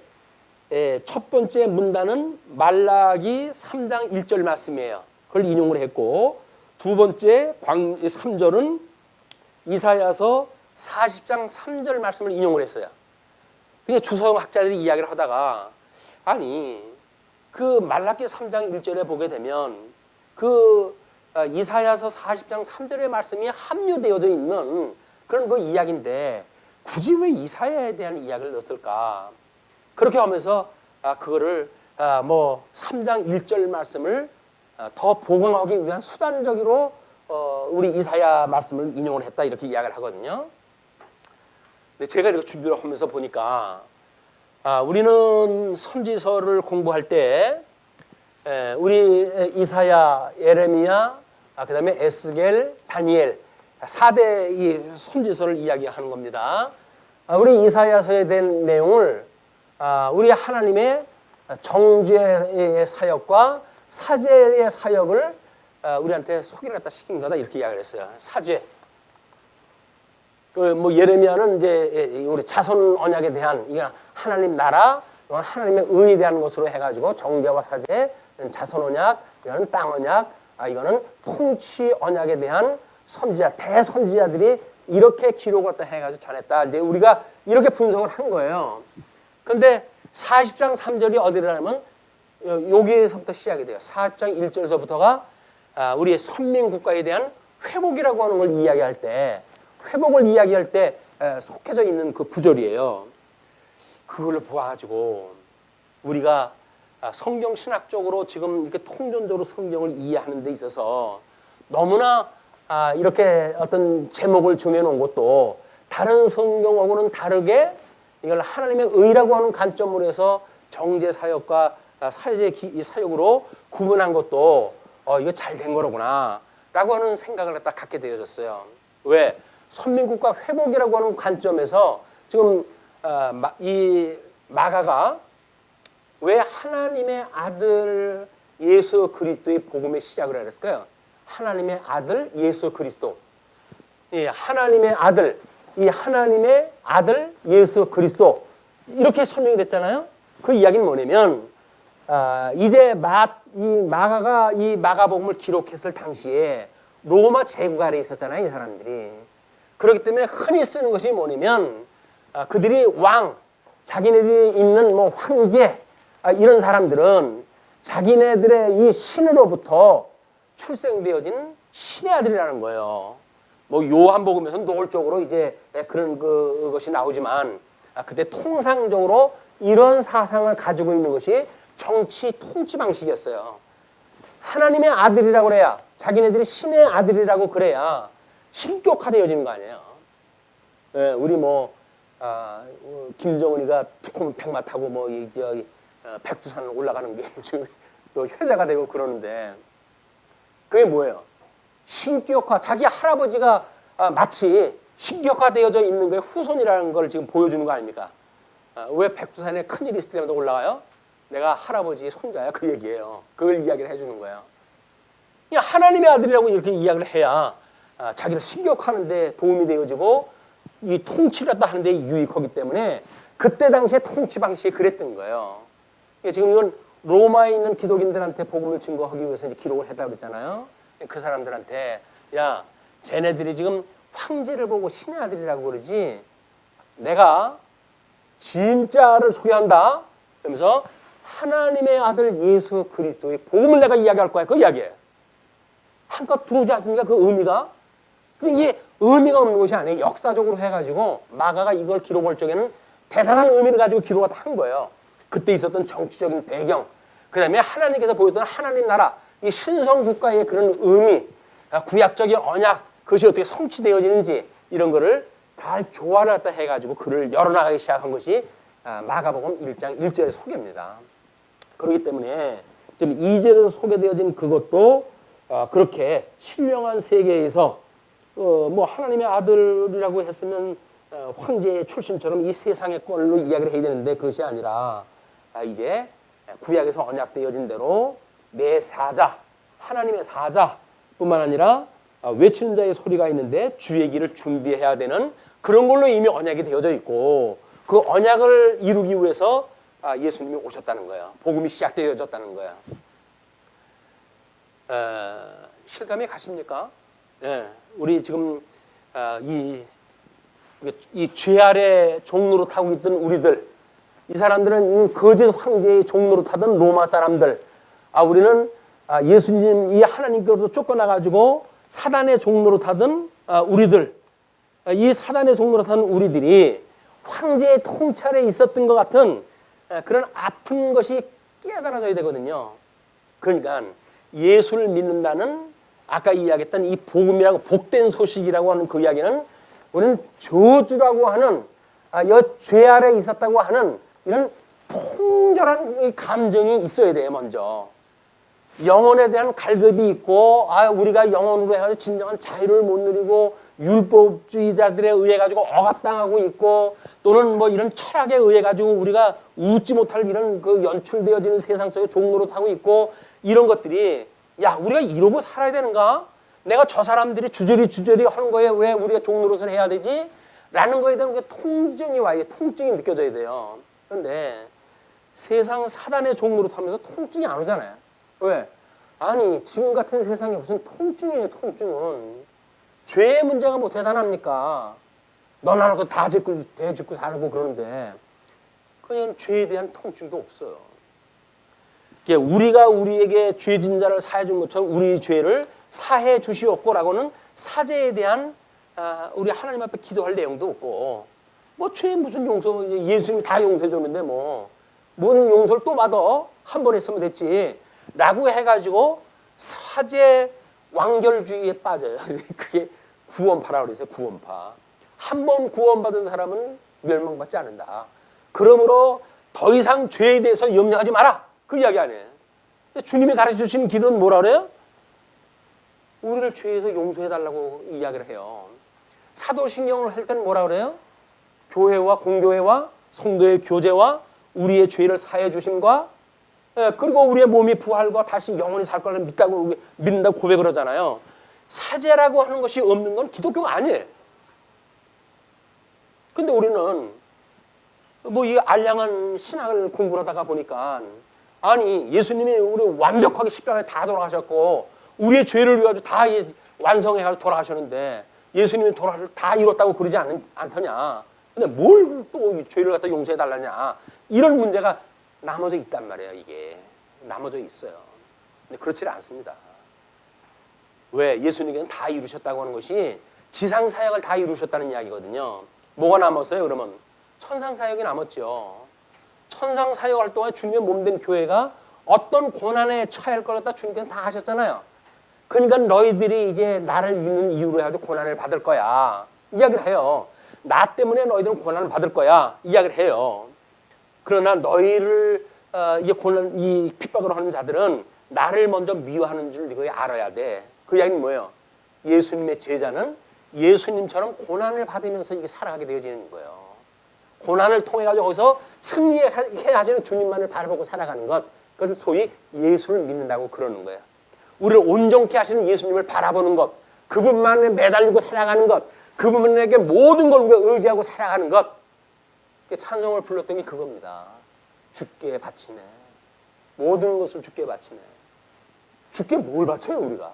Speaker 1: 첫 번째 문단은 말라기 3장 1절 말씀이에요. 그걸 인용을 했고 두 번째 3절은 이사야서 40장 3절 말씀을 인용을 했어요. 그냥 주석학자들이 이야기를 하다가 그 말라기 3장 1절에 보게 되면 그 이사야서 40장 3절의 말씀이 함유되어져 있는 그런 그 이야기인데 굳이 왜 이사야에 대한 이야기를 넣었을까? 그렇게 하면서 그거를 3장 1절 말씀을 더 보강하기 위한 수단적으로 우리 이사야 말씀을 인용을 했다 이렇게 이야기를 하거든요. 근데 제가 이렇게 준비를 하면서 보니까 우리는 선지서를 공부할 때 우리 이사야, 예레미야, 그다음에 에스겔, 다니엘 4대 이 선지서를 이야기하는 겁니다. 우리 이사야서에 대한 내용을 우리 하나님의 정죄의 사역과 사죄의 사역을 우리한테 소개를 갖다 시킨 거다 이렇게 이야기를 했어요. 사죄. 예레미야는 이제 우리 자손 언약에 대한 이게 하나님 나라, 하나님의 의에 대한 것으로 해가지고 정죄와 사죄, 자손 언약, 이거는 땅 언약, 이거는 통치 언약에 대한 선지자, 대선지자들이 이렇게 기록을 또 해가지고 전했다. 이제 우리가 이렇게 분석을 한 거예요. 근데 40장 3절이 어디라면 여기에서부터 시작이 돼요. 40장 1절에서부터가 우리의 선민국가에 대한 회복이라고 하는 걸 이야기할 때, 회복을 이야기할 때 속해져 있는 그 구절이에요. 그걸 보아가지고 우리가 성경 신학적으로 지금 이렇게 통전적으로 성경을 이해하는 데 있어서 너무나 이렇게 어떤 제목을 정해놓은 것도 다른 성경하고는 다르게 이걸 하나님의 의라고 하는 관점으로 해서 정제 사역과 사제 사역으로 구분한 것도 이거 잘 된 거로구나 라고 하는 생각을 딱 갖게 되어졌어요. 왜? 선민국가 회복이라고 하는 관점에서 지금 이 마가가 왜 하나님의 아들 예수 그리스도의 복음의 시작을 했을까요? 하나님의 아들 예수 그리스도. 이 하나님의 아들, 이 하나님의 아들 예수 그리스도 이렇게 설명이 됐잖아요. 그 이야기는 뭐냐면 이제 이 마가가 이 마가복음을 기록했을 당시에 로마 제국 아래에 있었잖아요, 이 사람들이. 그렇기 때문에 흔히 쓰는 것이 뭐냐면 그들이 왕, 자기네들이 있는 뭐 황제 이런 사람들은 자기네들의 이 신으로부터 출생되어진 신의 아들이라는 거예요. 뭐 요한복음에서는 노골적으로 이제 그런 것이 나오지만 그때 통상적으로 이런 사상을 가지고 있는 것이 정치 통치 방식이었어요. 하나님의 아들이라고 그래야 자기네들이 신의 아들이라고 그래야 신격화되어지는 거 아니에요. 예, 우리 김정은이가 투콩 백마 타고 백두산 올라가는 게 또 회자가 되고 그러는데 그게 뭐예요? 신격화, 자기 할아버지가 마치 신격화되어져 있는 거에 후손이라는 걸 지금 보여주는 거 아닙니까? 왜 백두산에 큰일 있을 때마다 올라가요? 내가 할아버지의 손자야, 그 얘기예요. 그걸 이야기를 해주는 거예요. 하나님의 아들이라고 이렇게 이야기를 해야 자기를 신격화하는 데 도움이 되어지고 이 통치를 하는 데 유익하기 때문에 그때 당시에 통치 방식이 그랬던 거예요. 지금 이건 로마에 있는 기독인들한테 복음을 증거하기 위해서 이제 기록을 했다고 그랬잖아요. 그 사람들한테 야, 쟤네들이 지금 황제를 보고 신의 아들이라고 그러지 내가 진짜를 소개한다. 그러면서 하나님의 아들 예수 그리스도의 복음을 내가 이야기할 거야. 그 이야기예요. 한껏 들어오지 않습니까? 그 의미가. 근데 이게 의미가 없는 것이 아니에요. 역사적으로 해가지고 마가가 이걸 기록할 적에는 대단한 의미를 가지고 기록을 한 거예요. 그때 있었던 정치적인 배경, 그 다음에 하나님께서 보였던 하나님 나라, 이 신성 국가의 그런 의미, 구약적인 언약, 그것이 어떻게 성취되어지는지 이런 거를 다 조화를 갖다 해가지고 글을 열어나가기 시작한 것이 마가복음 1장 1절의 소개입니다. 그렇기 때문에 지금 2절에서 소개되어진 그것도 그렇게 신령한 세계에서 뭐 하나님의 아들이라고 했으면 황제의 출신처럼 이 세상의 꼴로 이야기를 해야 되는데 그것이 아니라 이제 구약에서 언약되어진 대로 내 사자, 하나님의 사자뿐만 아니라 외치는 자의 소리가 있는데 주의 길을 준비해야 되는 그런 걸로 이미 언약이 되어져 있고 그 언약을 이루기 위해서 예수님이 오셨다는 거예요. 복음이 시작되어졌다는 거예요. 실감이 가십니까? 네, 우리 지금 이 죄 아래 종로로 타고 있던 우리들, 이 사람들은 거짓 황제의 종로로 타던 로마 사람들, 우리는 예수님 이 하나님께로부터 쫓겨나가지고 사단의 종로로 타던 우리들, 이 사단의 종로로 타던 우리들이 황제의 통찰에 있었던 것 같은 그런 아픈 것이 깨달아져야 되거든요. 그러니까 예수를 믿는다는 아까 이야기했던 이 복음이라고 복된 소식이라고 하는 그 이야기는 우리는 저주라고 하는 죄 아래 있었다고 하는 이런 통절한 감정이 있어야 돼요. 먼저 영혼에 대한 갈급이 있고 우리가 영혼으로 해서 진정한 자유를 못 누리고 율법주의자들에 의해 가지고 억압당하고 있고 또는 뭐 이런 철학에 의해 가지고 우리가 웃지 못할 이런 그 연출되어지는 세상 속에 종로로 타고 있고 이런 것들이 우리가 이러고 살아야 되는가? 내가 저 사람들이 주저리 하는 거에 왜 우리가 종노릇을 해야 되지? 라는 거에 대한 통증이 와야 통증이 느껴져야 돼요. 그런데 세상 사단의 종노릇 하면서 통증이 안 오잖아요. 왜? 아니 지금 같은 세상에 무슨 통증이에요. 통증은 죄의 문제가 뭐 대단합니까? 너나 그 다 짓고 살고 그러는데 그냥 죄에 대한 통증도 없어요. 우리가 우리에게 죄진 자를 사해 준 것처럼 우리 죄를 사해 주시옵고라고는 사죄에 대한 우리 하나님 앞에 기도할 내용도 없고 뭐 죄 무슨 용서 예수님이 다 용서해 줬는데 뭐 뭔 용서를 또 받아? 한 번 했으면 됐지. 라고 해가지고 사제 완결주의에 빠져요. 그게 구원파라고 그러세요. 구원파. 한 번 구원받은 사람은 멸망받지 않는다. 그러므로 더 이상 죄에 대해서 염려하지 마라. 그 이야기 아니에요. 주님이 가르쳐주신 길은 뭐라 그래요? 우리를 죄에서 용서해달라고 이야기를 해요. 사도신경을 할 때는 뭐라 그래요? 교회와 공교회와 성도의 교제와 우리의 죄를 사해 주심과 그리고 우리의 몸이 부활과 다시 영원히 살 거를 믿는다고 고백을 하잖아요. 사제라고 하는 것이 없는 건 기독교가 아니에요. 근데 우리는 뭐 이 알량한 신학을 공부하다가 보니까 아니 예수님이 우리 완벽하게 십자가에 다 돌아가셨고 우리의 죄를 위하여 다 완성해서 돌아가셨는데 예수님이 다 이뤘다고 그러지 않더냐. 근데 뭘 또 죄를 갖다 용서해 달라냐. 이런 문제가 나눠져 있단 말이에요. 이게 나눠져 있어요. 근데 그렇지 않습니다. 왜? 예수님께는 다 이루셨다고 하는 것이 지상사역을 다 이루셨다는 이야기거든요. 뭐가 남았어요? 그러면 천상사역이 남았죠. 천상사역할 동안 주님의 몸된 교회가 어떤 고난에 처할 걸 갖다 주님께서 다 하셨잖아요. 그러니까 너희들이 이제 나를 믿는 이유로 해가지고 고난을 받을 거야. 이야기를 해요. 나 때문에 너희들은 고난을 받을 거야. 이야기를 해요. 그러나 너희를 이 핍박을 하는 자들은 나를 먼저 미워하는 줄 너희 알아야 돼. 그 이야기는 뭐예요? 예수님의 제자는 예수님처럼 고난을 받으면서 이게 살아가게 되어지는 거예요. 고난을 통해 가지고 거기서 승리해 하시는 주님만을 바라보고 살아가는 것. 그것을 소위 예수를 믿는다고 그러는 거예요. 우리를 온전케 하시는 예수님을 바라보는 것. 그분만에 매달리고 살아가는 것. 그분에게 모든 걸 우리가 의지하고 살아가는 것. 찬송을 불렀던 게 그겁니다. 주께 바치네. 모든 것을 주께 바치네. 주께 뭘 바쳐요 우리가?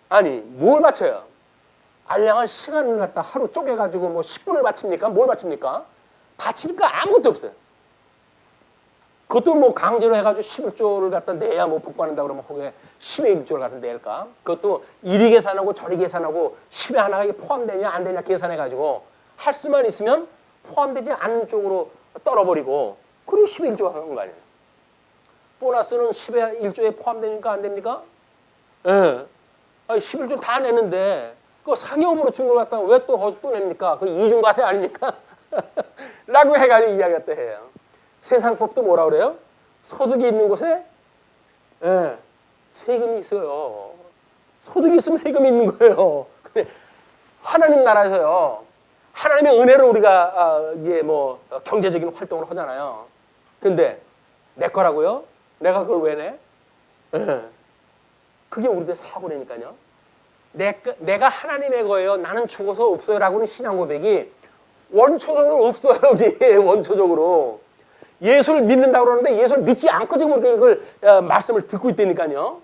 Speaker 1: 아니 뭘 바쳐요? 알량한 시간을 갖다 하루 쪼개가지고 뭐 10분을 바칩니까? 뭘 바칩니까? 바치니까 아무것도 없어요. 그것도 뭐 강제로 해가지고 11조를 갖다 내야 뭐 복받는다 그러면 거기에 10의 1조를 갖다 낼까? 그것도 이리 계산하고 저리 계산하고 10의 하나가 포함되냐 안 되냐 계산해가지고 할 수만 있으면 포함되지 않는 쪽으로 떨어버리고 그리고 10의 1조 하는 거 아니에요. 보너스는 10의 1조에 포함되니까 안 됩니까? 예. 11조 다 내는데 그 상여금으로 준 걸 갖다가 왜 또 냅니까? 그 이중과세 아닙니까? 라고 해가지고 이야기했다 해요. 세상법도 뭐라 그래요? 소득이 있는 곳에 세금이 있어요. 소득이 있으면 세금이 있는 거예요. 근데 하나님 나라에서요. 하나님의 은혜로 우리가 경제적인 활동을 하잖아요. 근데 내 거라고요? 내가 그걸 왜 내? 그게 우리들 사고라니까요. 내가 하나님의 거예요. 나는 죽어서 없어요. 라고는 신앙 고백이 원초적으로 없어요. 여기 원초적으로. 예수를 믿는다고 그러는데 예수를 믿지 않고 지금 우리가 이걸 말씀을 듣고 있다니까요.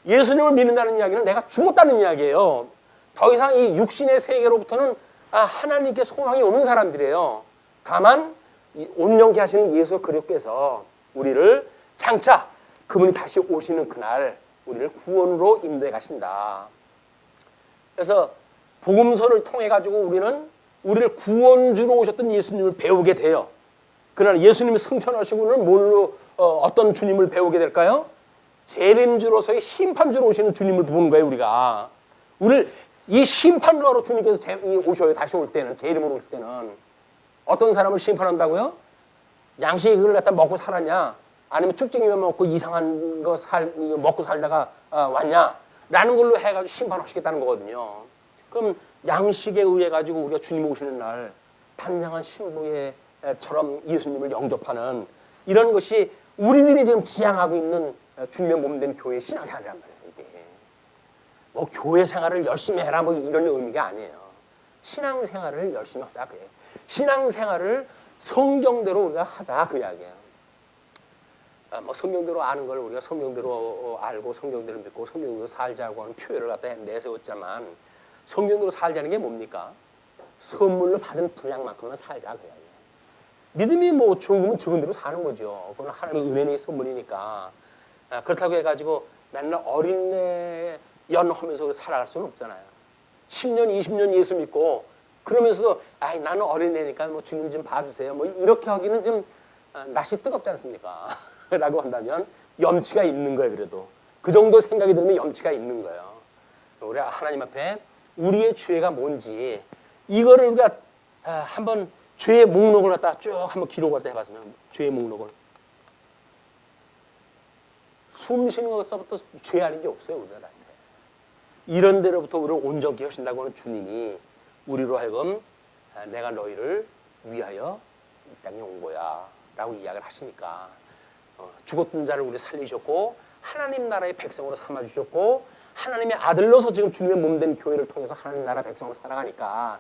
Speaker 1: 예수님을 믿는다는 이야기는 내가 죽었다는 이야기예요. 더 이상 이 육신의 세계로부터는 하나님께 소망이 없는 사람들이에요. 다만 온전케 하시는 예수 그리스도께서 우리를 장차 그분이 다시 오시는 그날 우리를 구원으로 인도해 가신다. 그래서 복음서를 통해 가지고 우리를 구원주로 오셨던 예수님을 배우게 돼요. 그러나 예수님이 승천하시고는 뭘로 어떤 주님을 배우게 될까요? 재림주로서의 심판주로 오시는 주님을 보는 거예요. 우리가 우리를 이 심판을 하러 주님께서 오셔요. 다시 올 때는 재림으로 올 때는 어떤 사람을 심판한다고요? 양식을 갖다 먹고 살았냐? 아니면 쭉쟁이만 먹고 이상한 거 먹고 살다가 왔냐? 라는 걸로 해가지고 심판하시겠다는 거거든요. 그럼 양식에 의해 가지고 우리가 주님 오시는 날 단장한 신부처럼 예수님을 영접하는 이런 것이 우리들이 지금 지향하고 있는 주님의 몸된 교회 신앙생활이란 말이에요. 이게 뭐 교회 생활을 열심히 해라 뭐 이런 의미가 아니에요. 신앙생활을 열심히 하자 그래. 신앙생활을 성경대로 우리가 하자 그 이야기예요. 뭐 성경대로 아는 걸 우리가 성경대로 알고 성경대로 믿고 성경대로 살자고 하는 표현을 갖다 내세웠지만 성경대로 살자는 게 뭡니까? 선물로 받은 분량만큼만 살자 그 이야기예요. 믿음이 뭐 적으면 적은 대로 사는 거죠. 그건 하나님의 은혜의 선물이니까. 그렇다고 해가지고 맨날 어린애 연하면서 살아갈 수는 없잖아요. 10년, 20년 예수 믿고 그러면서도 나는 어린애니까 뭐 주님 좀 봐주세요. 뭐 이렇게 하기는 좀 낯이 뜨겁지 않습니까? 라고 한다면 염치가 있는 거예요. 그래도 그 정도 생각이 들면 염치가 있는 거예요. 우리 하나님 앞에 우리의 죄가 뭔지 이거를 우리가 한번 죄의 목록을 갖다 쭉 한번 기록을 갖다 해봤으면 죄의 목록을 숨 쉬는 것부터 죄 아닌 게 없어요. 우리한테 이런 데로부터 우리를 온전케 하신다고 하는 주님이 우리로 하여금 내가 너희를 위하여 이 땅에 온 거야 라고 이야기를 하시니까 죽었던 자를 우리 살리셨고 하나님 나라의 백성으로 삼아주셨고 하나님의 아들로서 지금 주님의 몸된 교회를 통해서 하나님 나라 백성으로 살아가니까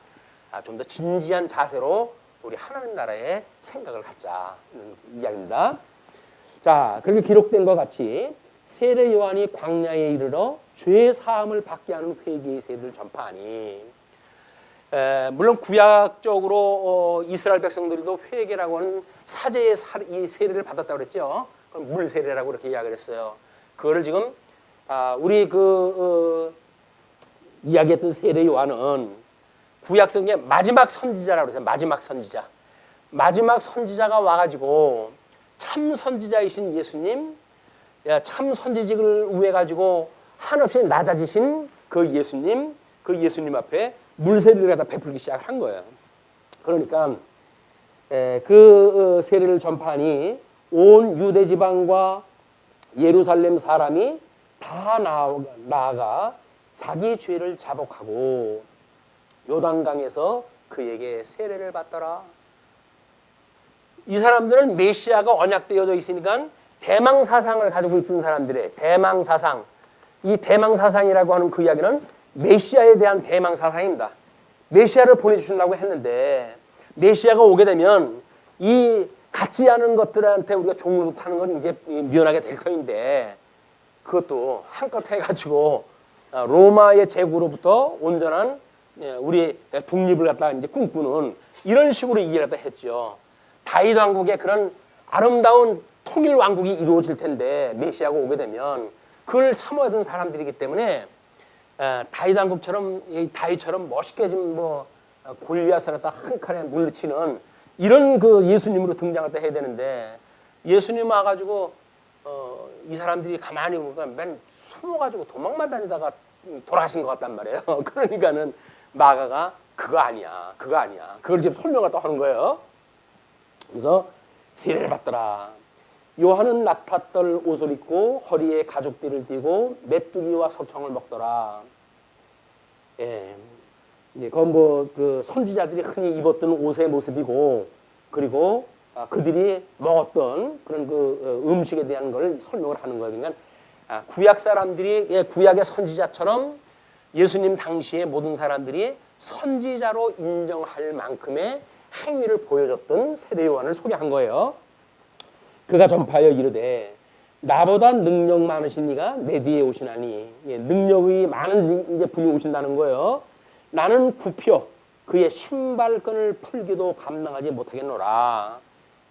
Speaker 1: 좀 더 진지한 자세로 우리 하나님 나라의 생각을 갖자는 이야기입니다. 자, 그렇게 기록된 것 같이 세례 요한이 광야에 이르러 죄 사함을 받게 하는 회개의 세례를 전파하니 물론 구약적으로 이스라엘 백성들도 회개라고 하는 사제의 이 세례를 받았다고 그랬죠. 그럼 물 세례라고 그렇게 이야기를 했어요. 그거를 지금 우리 이야기했던 세례 요한은 구약 성경의 마지막 선지자라고 그랬어요. 마지막 선지자가 와가지고 참 선지자이신 예수님, 참 선지직을 우해 가지고 한없이 낮아지신 그 예수님 앞에 물세례를 갖다 베풀기 시작한 거예요. 그러니까 그 세례를 전파하니 온 유대 지방과 예루살렘 사람이 다 나아가 자기 죄를 자복하고 요단강에서 그에게 세례를 받더라. 이 사람들은 메시아가 언약되어져 있으니까 대망사상을 가지고 있던 사람들의 대망사상, 이 대망사상이라고 하는 그 이야기는 메시아에 대한 대망사상입니다. 메시아를 보내주신다고 했는데 메시아가 오게 되면 이 같지 않은 것들한테 우리가 종을 타는 건 이제 면하게 될 터인데 그것도 한껏 해가지고 로마의 제국으로부터 온전한 우리 독립을 갖다 이제 꿈꾸는 이런 식으로 이해를 갖다 했죠. 다윗 왕국의 그런 아름다운 통일 왕국이 이루어질 텐데 메시아가 오게 되면 그걸 사모하던 사람들이기 때문에 다윗 왕국처럼 다윗처럼 멋있게 좀 뭐 골리앗을 갖다 한 칼에 물리치는 이런 그 예수님으로 등장할 때 해야 되는데 예수님 와가지고 이 사람들이 가만히 보니까 맨 숨어가지고 도망만 다니다가 돌아가신 것 같단 말이에요. 그러니까는 마가가 그거 아니야. 그걸 지금 설명을 또 하는 거예요. 그래서 세례를 받더라. 요한은 낙타떨 옷을 입고 허리에 가죽띠를 띠고 메뚜기와 석청을 먹더라. 예, 그건 그 선지자들이 흔히 입었던 옷의 모습이고, 그리고 그들이 먹었던 그런 그 음식에 대한 걸 설명을 하는 거예요. 그러니까 구약 사람들이 구약의 선지자처럼 예수님 당시에 모든 사람들이 선지자로 인정할 만큼의 행위를 보여줬던 세례 요한을 소개한 거예요. 그가 전파하여 이르되 나보다 능력 많으신 이가 내 뒤에 오시나니, 능력이 많은 이제 분이 오신다는 거예요. 나는 굽혀 그의 신발끈을 풀기도 감당하지 못하겠노라.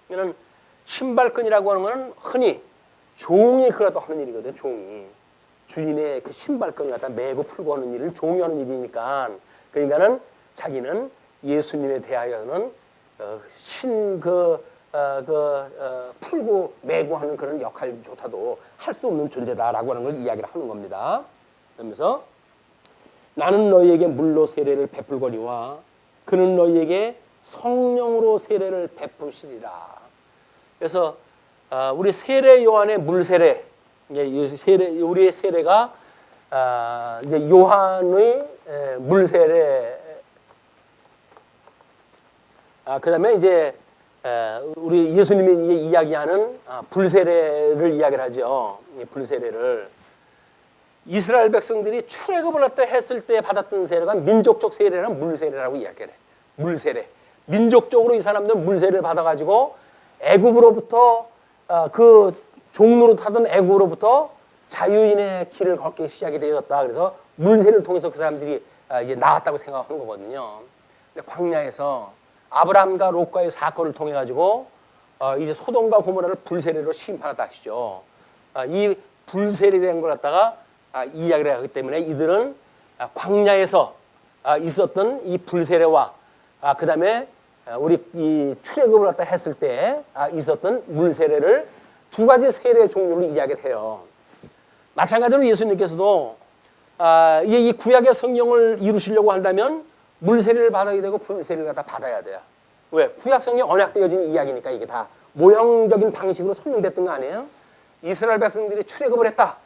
Speaker 1: 그러면 신발끈이라고 하는 것은 흔히 종이 그렇다 하는 일이거든요. 종이 주인의 그 신발끈을 갖다 메고 풀고 하는 일을 종이 하는 일이니까, 그러니까는 자기는 예수님에 대하여는 풀고 메고 하는 그런 역할조차도 할 수 없는 존재다라고 하는 걸 이야기를 하는 겁니다. 그러면서 나는 너희에게 물로 세례를 베풀거니와 그는 너희에게 성령으로 세례를 베푸시리라. 그래서 우리 세례 요한의 물 세례, 우리의 세례가 이제 요한의 물 세례. 그다음에 이제 우리 예수님이 이야기하는 불세례를 이야기를 하죠. 불세례를 이스라엘 백성들이 출애굽을 했을 때 받았던 세례가 민족적 세례는 물세례라고 이야기를 해. 물세례. 민족적으로 이 사람들은 물세례를 받아가지고 애굽으로부터 그 종로로 타던 애굽으로부터 자유인의 길을 걷기 시작이 되었다. 그래서 물세례를 통해서 그 사람들이 이제 나왔다고 생각하는 거거든요. 근데 광야에서 아브라함과 롯과의 사건을 통해 가지고 이제 소돔과 고모라를 불세례로 심판하다 하시죠. 이 불세례된 걸 갖다가 이야기를 하기 때문에 이들은 광야에서 있었던 이 불세례와 그다음에 우리 이 출애굽을 갖다 했을 때 있었던 물 세례를 두 가지 세례 종류로 이야기를 해요. 마찬가지로 예수님께서도 이제 이 구약의 성경을 이루시려고 한다면 물 세례를 받아야 되고 불 세례를 갖다 받아야 돼요. 왜? 구약 성경 언약되어진 이야기니까 이게 다 모형적인 방식으로 설명됐던 거 아니에요? 이스라엘 백성들이 출애굽을 했다.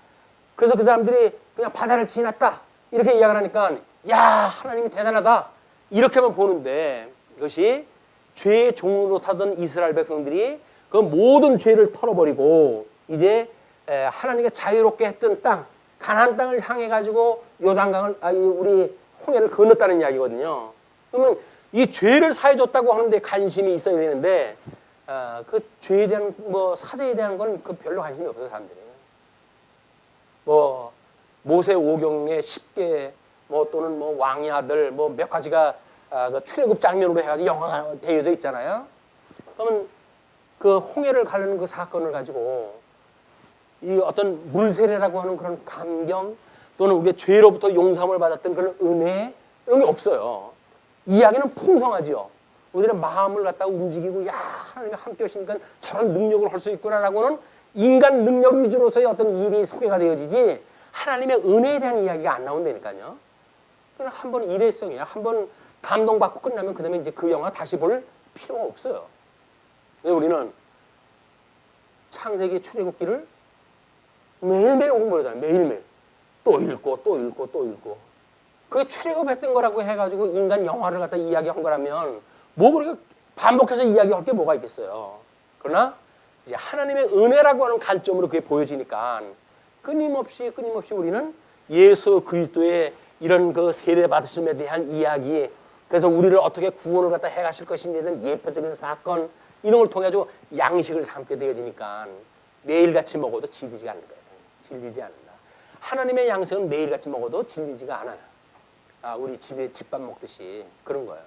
Speaker 1: 그래서 그 사람들이 그냥 바다를 지났다. 이렇게 이야기를 하니까 야, 하나님이 대단하다. 이렇게만 보는데 이것이 죄의 종으로 타던 이스라엘 백성들이 그 모든 죄를 털어버리고 이제 하나님께 자유롭게 했던 땅, 가나안 땅을 향해 가지고 요단강을 우리 홍해를 건넜다는 이야기거든요. 그러면 이 죄를 사해 줬다고 하는데 관심이 있어야 되는데 그 죄에 대한 사죄에 대한 건 그 별로 관심이 없어요, 사람들이. 모세 오경에 10개 또는 왕의 아들 몇 가지가 그 출애굽 장면으로 해가지고 영화가 되어져 있잖아요. 그러면 그 홍해를 가르는 그 사건을 가지고 이 어떤 물세례라고 하는 그런 감경 또는 우리가 죄로부터 용서함을 받았던 그런 은혜 이런 게 없어요. 이야기는 풍성하지요. 우리는 마음을 갖다가 움직이고 야, 하나님이 함께 하시니까 저런 능력을 할 수 있구나라고는 인간 능력 위주로서의 어떤 일이 소개가 되어지지 하나님의 은혜에 대한 이야기가 안 나온다니까요. 그냥 한번 일회성이야. 한번 감동받고 끝나면 그다음에 이제 그 영화 다시 볼 필요가 없어요. 우리는 창세기 출애굽기를 매일매일 공부하잖아요. 매일매일. 또 읽고 또 읽고 또 읽고. 그게 출애굽했던 거라고 해가지고 인간 영화를 갖다 이야기한 거라면 뭐 그렇게 반복해서 이야기할 게 뭐가 있겠어요. 그러나 이제 하나님의 은혜라고 하는 관점으로 그게 보여지니까 끊임없이 우리는 예수 그리스도의 이런 그 세례 받으심에 대한 이야기, 그래서 우리를 어떻게 구원을 갖다 해가실 것인지에 대한 예표적인 사건 이런 걸 통해 가지고 양식을 삼게 되어지니까 매일같이 먹어도 질리지가 않는 거예요. 질리지 않는다. 하나님의 양식은 매일같이 먹어도 질리지가 않아요. 우리 집에 집밥 먹듯이 그런 거예요.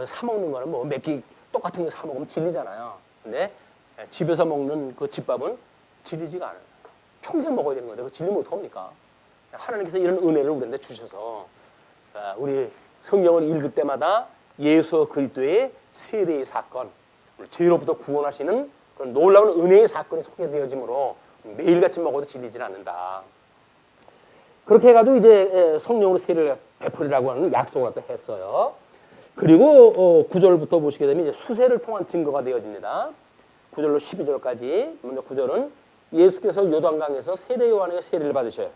Speaker 1: 사 먹는 거는 뭐 몇 끼 똑같은 거 사 먹으면 질리잖아요. 근데 집에서 먹는 그 집밥은 질리지가 않아요. 평생 먹어야 되는 건데 그 질리면 어떡합니까? 하나님께서 이런 은혜를 우리한테 주셔서 우리 성경을 읽을 때마다 예수 그리스도의 세례의 사건, 죄로부터 구원하시는 그런 놀라운 은혜의 사건이 소개되어지므로 매일같이 먹어도 질리질 않는다. 그렇게 해가지고 이제 성령으로 세례를 베풀이라고 하는 약속을 갖다 했어요. 그리고 9절부터 보시게 되면 이제 수세를 통한 증거가 되어집니다. 9절로 12절까지. 먼저 9절은 예수께서 요단강에서 세례 요한에게 세례를 받으셔요.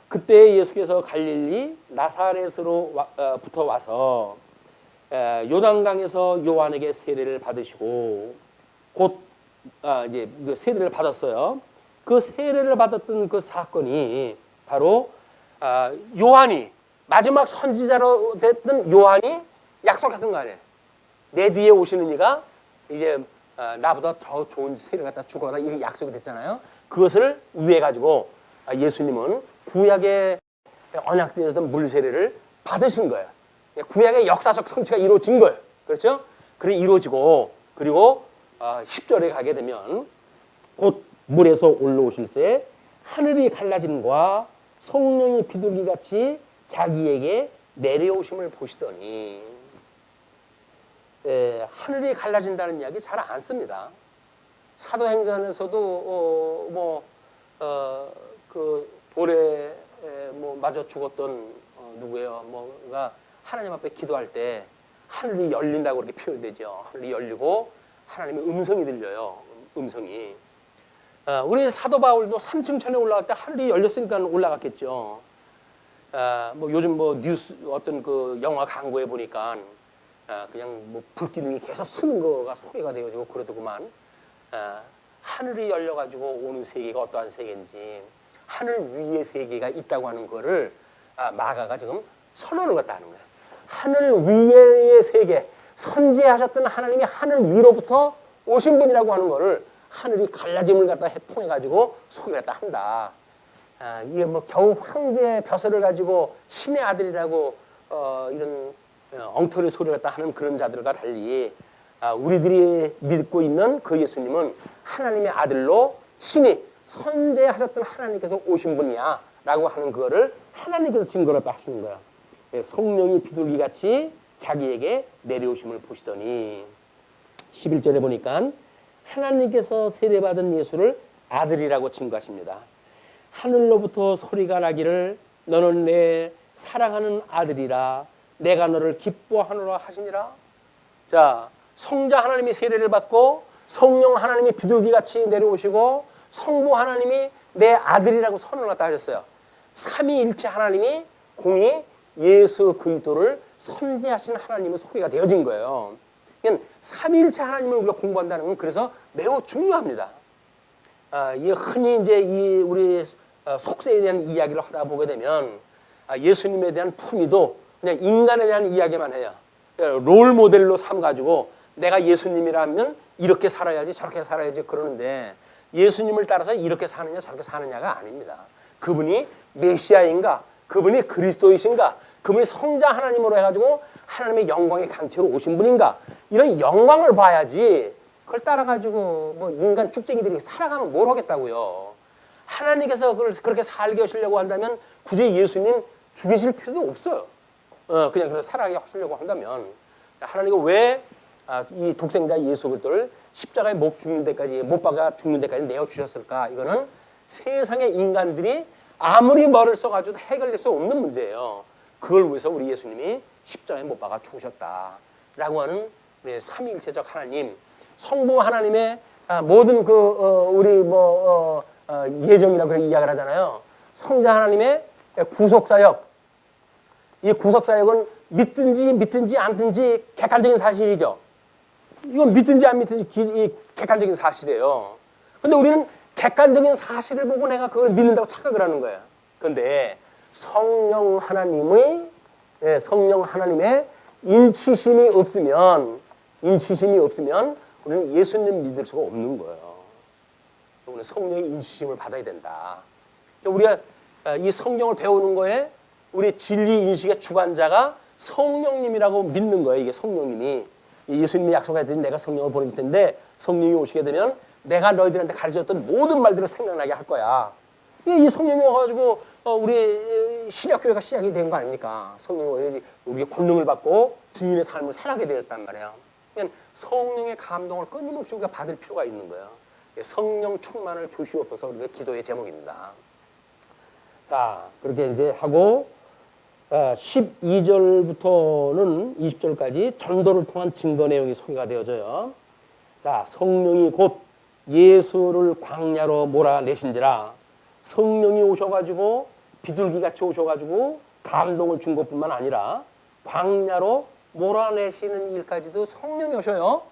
Speaker 1: 그때 예수께서 갈릴리 나사렛으로부터 와서 요단강에서 요한에게 세례를 받으시고 곧 이제 세례를 받았어요. 그 세례를 받았던 그 사건이 바로 요한이 마지막 선지자로 됐던 요한이 약속했던 거 아니에요. 내 뒤에 오시는 이가 이제 나보다 더 좋은 세례를 갖다 주거나 이게 약속이 됐잖아요. 그것을 위해 가지고 예수님은 구약의 언약되었던 물 세례를 받으신 거예요. 구약의 역사적 성취가 이루어진 거예요. 그렇죠? 그래 이루어지고 그리고 10절에 가게 되면 곧 물에서 올라오실새 하늘이 갈라짐과 성령이 비둘기같이 자기에게 내려오심을 보시더니 하늘이 갈라진다는 이야기 잘 안 씁니다. 사도행전에서도 그 돌에 맞아 죽었던 누구예요? 뭐가 하나님 앞에 기도할 때 하늘이 열린다고 그렇게 표현되죠. 하늘이 열리고 하나님의 음성이 들려요. 음성이. 우리 사도 바울도 3층 천에 올라갈 때 하늘이 열렸으니까 올라갔겠죠. 요즘 뉴스 어떤 그 영화 광고에 보니까 그냥 불기둥이 계속 쓰는 거가 소리가 되어지고 그러더구만. 하늘이 열려가지고 오는 세계가 어떠한 세계인지 하늘 위의 세계가 있다고 하는 거를 마가가 지금 선언을 갖다 하는 거예요. 하늘 위의 세계, 선지하셨던 하나님이 하늘 위로부터 오신 분이라고 하는 거를 하늘이 갈라짐을 갖다 통해 가지고 소개를 갖다 한다. 이게 겨우 황제 벼슬을 가지고 신의 아들이라고 이런 엉터리 소리를 갖다 하는 그런 자들과 달리 우리들이 믿고 있는 그 예수님은 하나님의 아들로 신이 선제하셨던 하나님께서 오신 분이야 라고 하는 그거를 하나님께서 증거를 갖다 하시는 거야. 성령이 비둘기같이 자기에게 내려오심을 보시더니 11절에 보니까 하나님께서 세례받은 예수를 아들이라고 칭거하십니다. 하늘로부터 소리가 나기를 너는 내 사랑하는 아들이라 내가 너를 기뻐하노라 하시니라. 자, 성자 하나님이 세례를 받고 성령 하나님이 비둘기같이 내려오시고 성부 하나님이 내 아들이라고 선언했다 하셨어요. 삼위일체 하나님이 공이 예수 그리스도를 선지하신 하나님의 소리가 되어진 거예요. 그러니까 삼위일체 하나님을 우리가 공부한다는 건 그래서 매우 중요합니다. 이 흔히 이제 이 우리 속세에 대한 이야기를 하다 보게 되면 예수님에 대한 품위도 그냥 인간에 대한 이야기만 해요. 롤 모델로 삼가지고 내가 예수님이라면 이렇게 살아야지 저렇게 살아야지 그러는데 예수님을 따라서 이렇게 사느냐 저렇게 사느냐가 아닙니다. 그분이 메시아인가, 그분이 그리스도이신가, 그분이 성자 하나님으로 해가지고 하나님의 영광의 강체로 오신 분인가, 이런 영광을 봐야지 그걸 따라가지고 뭐 인간 쭉쟁이들이 살아가면 뭘 하겠다고요. 하나님께서 그렇게 살게 하시려고 한다면 굳이 예수님 죽이실 필요도 없어요. 그냥 그렇게 살아가게 하시려고 한다면 하나님은 왜 이 독생자 예수 그리스도를 십자가에 못 박아 죽는 데까지 내어 주셨을까? 이거는 세상의 인간들이 아무리 머리를 써가지고 해결될 수 없는 문제예요. 그걸 위해서 우리 예수님이 십자가에 못 박아 죽으셨다라고 하는 우리 삼위일체적 하나님, 성부 하나님의 모든 우리 예정이라고 이야기를 하잖아요. 성자 하나님의 구속사역, 이 구속사역은 믿든지 않든지 객관적인 사실이죠. 이건 믿든지 안 믿든지 객관적인 사실이에요. 근데 우리는 객관적인 사실을 보고 내가 그걸 믿는다고 착각을 하는 거예요. 그런데 성령 하나님의 인치심이 없으면 우리는 예수님 믿을 수가 없는 거예요. 우리는 성령의 인치심을 받아야 된다. 우리가 이 성경을 배우는 거에 우리 진리 인식의 주관자가 성령님이라고 믿는 거예요. 이게 성령님이 예수님이 약속하듯이 내가 성령을 보낼 텐데 성령이 오시게 되면 내가 너희들한테 가르쳐줬던 모든 말들을 생각나게 할 거야. 이 성령이 와가지고 우리 신약교회가 시작이 된 거 아닙니까? 성령이 우리의 권능을 받고 증인의 삶을 살아게 되었단 말이에요. 그러니까 성령의 감동을 끊임없이 우리가 받을 필요가 있는 거예요. 성령 충만을 주시옵소서 우리의 기도의 제목입니다. 자, 그렇게 이제 하고 12절부터는 20절까지 전도를 통한 증거 내용이 소개가 되어져요. 자, 성령이 곧 예수를 광야로 몰아내신지라. 성령이 오셔가지고 비둘기같이 오셔가지고 감동을 준 것뿐만 아니라 광야로 몰아내시는 일까지도 성령이 오셔요.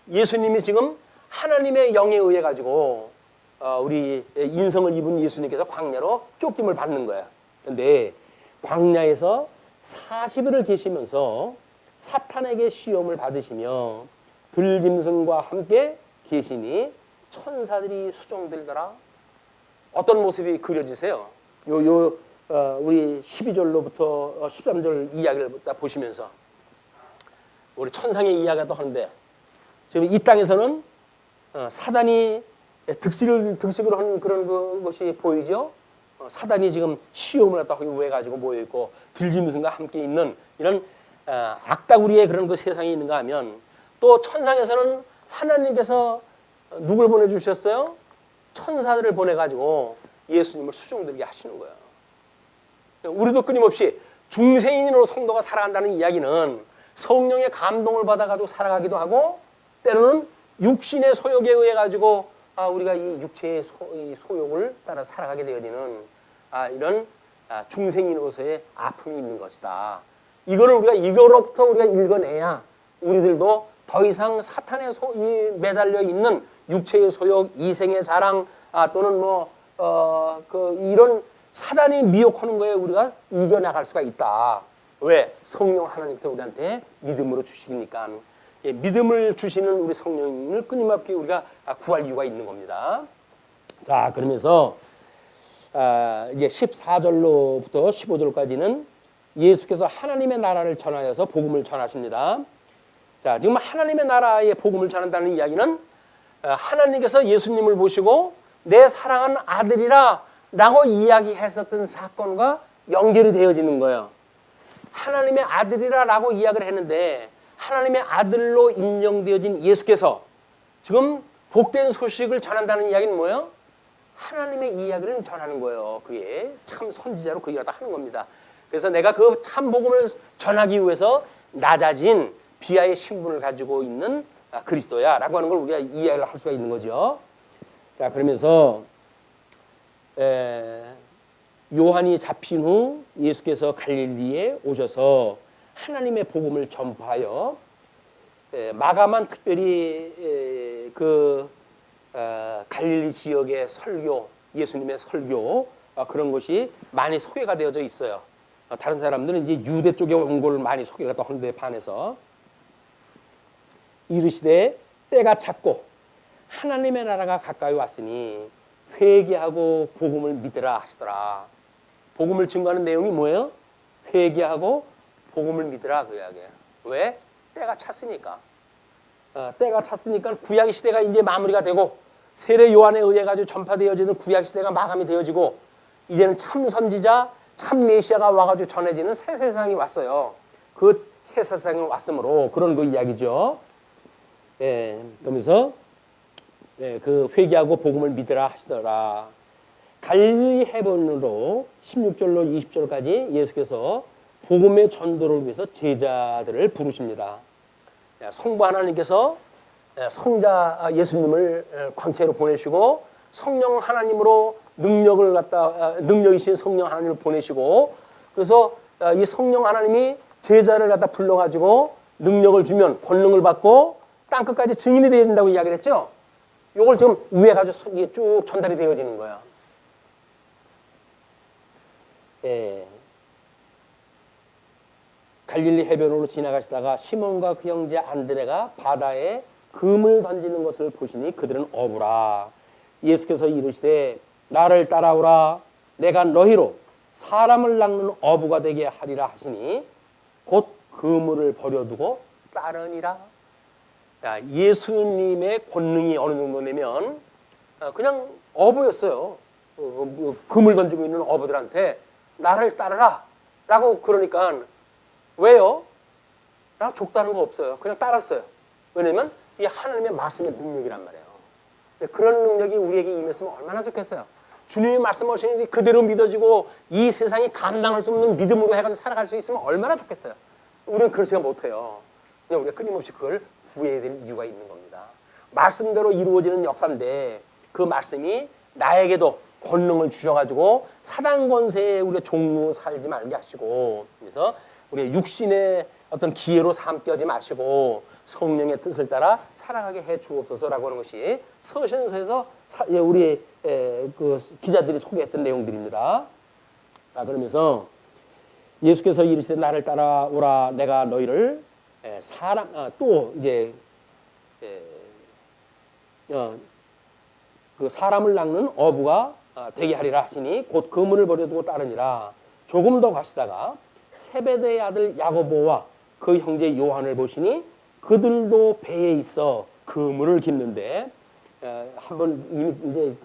Speaker 1: 예수님이 지금 하나님의 영에 의해 가지고 우리 인성을 입은 예수님께서 광야로 쫓김을 받는 거야. 그런데 광야에서 40일을 계시면서 사탄에게 시험을 받으시며 들짐승과 함께 계시니 천사들이 수종들더라. 어떤 모습이 그려지세요? 우리 12절로부터 13절 이야기를 보시면서 우리 천상의 이야기도 하는데 지금 이 땅에서는 사단이 득식을 하는 그런 것이 보이죠? 사단이 지금 시험을 갖다 왜 가지고 모여 있고 들짐승과 함께 있는 이런 악다구리의 그런 그 세상에 있는가 하면 또 천상에서는 하나님께서 누굴 보내주셨어요? 천사들을 보내가지고 예수님을 수종들게 하시는 거예요. 우리도 끊임없이 중생인으로 성도가 살아간다는 이야기는 성령의 감동을 받아가지고 살아가기도 하고 때로는 육신의 소욕에 의해 가지고 우리가 이 육체의 소욕을 따라 살아가게 되어지는 이런 중생인으로서의 아픔이 있는 것이다. 이거로부터 우리가 읽어내야 우리들도 더 이상 사탄의 매달려 있는 육체의 소욕, 이생의 자랑 또는 이런 사단이 미혹하는 거에 우리가 이겨나갈 수가 있다. 왜? 성령 하나님께서 우리한테 믿음으로 주시니까. 믿음을 주시는 우리 성령님을 끊임없이 우리가 구할 이유가 있는 겁니다. 자, 그러면서 이제 14절로부터 15절까지는 예수께서 하나님의 나라를 전하여서 복음을 전하십니다. 자, 지금 하나님의 나라의 복음을 전한다는 이야기는 하나님께서 예수님을 보시고 내 사랑하는 아들이라 라고 이야기했었던 사건과 연결이 되어지는 거예요. 하나님의 아들이라라고 이야기를 했는데 하나님의 아들로 인정되어진 예수께서 지금 복된 소식을 전한다는 이야기는 뭐예요? 하나님의 이야기를 전하는 거예요. 그게 참 선지자로 그 일을 다 하는 겁니다. 그래서 내가 그 참 복음을 전하기 위해서 낮아진 비하의 신분을 가지고 있는 그리스도야라고 하는 걸 우리가 이해를 할 수가 있는 거죠. 자, 그러면서 요한이 잡힌 후 예수께서 갈릴리에 오셔서 하나님의 복음을 전파하여 마가만 특별히 그 갈릴리 지역의 설교, 예수님의 설교 그런 것이 많이 소개가 되어져 있어요. 다른 사람들은 이제 유대 쪽에 온 걸 많이 소개가 하는데 반해서 이르시되 때가 찼고 하나님의 나라가 가까이 왔으니 회개하고 복음을 믿으라 하시더라. 복음을 증거하는 내용이 뭐예요? 회개하고 복음을 믿으라 그 이야기예요. 왜? 때가 찼으니까. 때가 찼으니까 구약 시대가 이제 마무리가 되고 세례 요한에 의해 가지고 전파되어지는 구약 시대가 마감이 되어지고 이제는 참 선지자, 참 메시아가 와가지고 전해지는 새 세상이 왔어요. 그 새 세상이 왔으므로 그런 거 이야기죠. 그러면서 그 회개하고 복음을 믿으라 하시더라. 갈릴리 해변으로 16절로 20절까지 예수께서 복음의 전도를 위해서 제자들을 부르십니다. 성부 하나님께서 성자 예수님을 광채로 보내시고 성령 하나님으로 능력이신 성령 하나님을 보내시고 그래서 이 성령 하나님이 제자를 갖다 불러가지고 능력을 주면 권능을 받고 땅끝까지 증인이 되어진다고 이야기를 했죠. 이걸 지금 위에 가지고 쭉 전달이 되어지는 거예요. 갈릴리 해변으로 지나가시다가 시몬과 그 형제 안드레가 바다에 금을 던지는 것을 보시니 그들은 어부라. 예수께서 이르시되 나를 따라오라. 내가 너희로 사람을 낚는 어부가 되게 하리라 하시니 곧 그물을 버려두고 따르니라. 예수님의 권능이 어느 정도냐면 그냥 어부였어요. 금을 던지고 있는 어부들한테 나를 따르라 라고 그러니까 왜요? 나 족다는 거 없어요. 그냥 따랐어요. 왜냐면 이 하나님의 말씀의 능력이란 말이에요. 그런 능력이 우리에게 임했으면 얼마나 좋겠어요. 주님이 말씀하시는지 그대로 믿어지고 이 세상이 감당할 수 없는 믿음으로 해가지고 살아갈 수 있으면 얼마나 좋겠어요. 우리는 그렇지가 못해요. 그냥 우리가 끊임없이 그걸 구해야 될 이유가 있는 겁니다. 말씀대로 이루어지는 역사인데 그 말씀이 나에게도 권능을 주셔가지고 사단 권세에 우리가 종로 살지 말게 하시고 그래서 우리 육신의 어떤 기회로 삼켜지 마시고 성령의 뜻을 따라 살아가게 해 주옵소서라고 하는 것이 서신서에서 우리 그 기자들이 소개했던 내용들입니다. 그러면서 예수께서 이르시되 나를 따라오라. 내가 너희를 또 이제 그 사람을 낚는 어부가 되게 하리라 하시니 곧 그물을 버려두고 따르니라. 조금 더 가시다가 세베대의 아들 야고보와 그 형제 요한을 보시니 그들도 배에 있어 그물을 깁는데 한번 이미 이제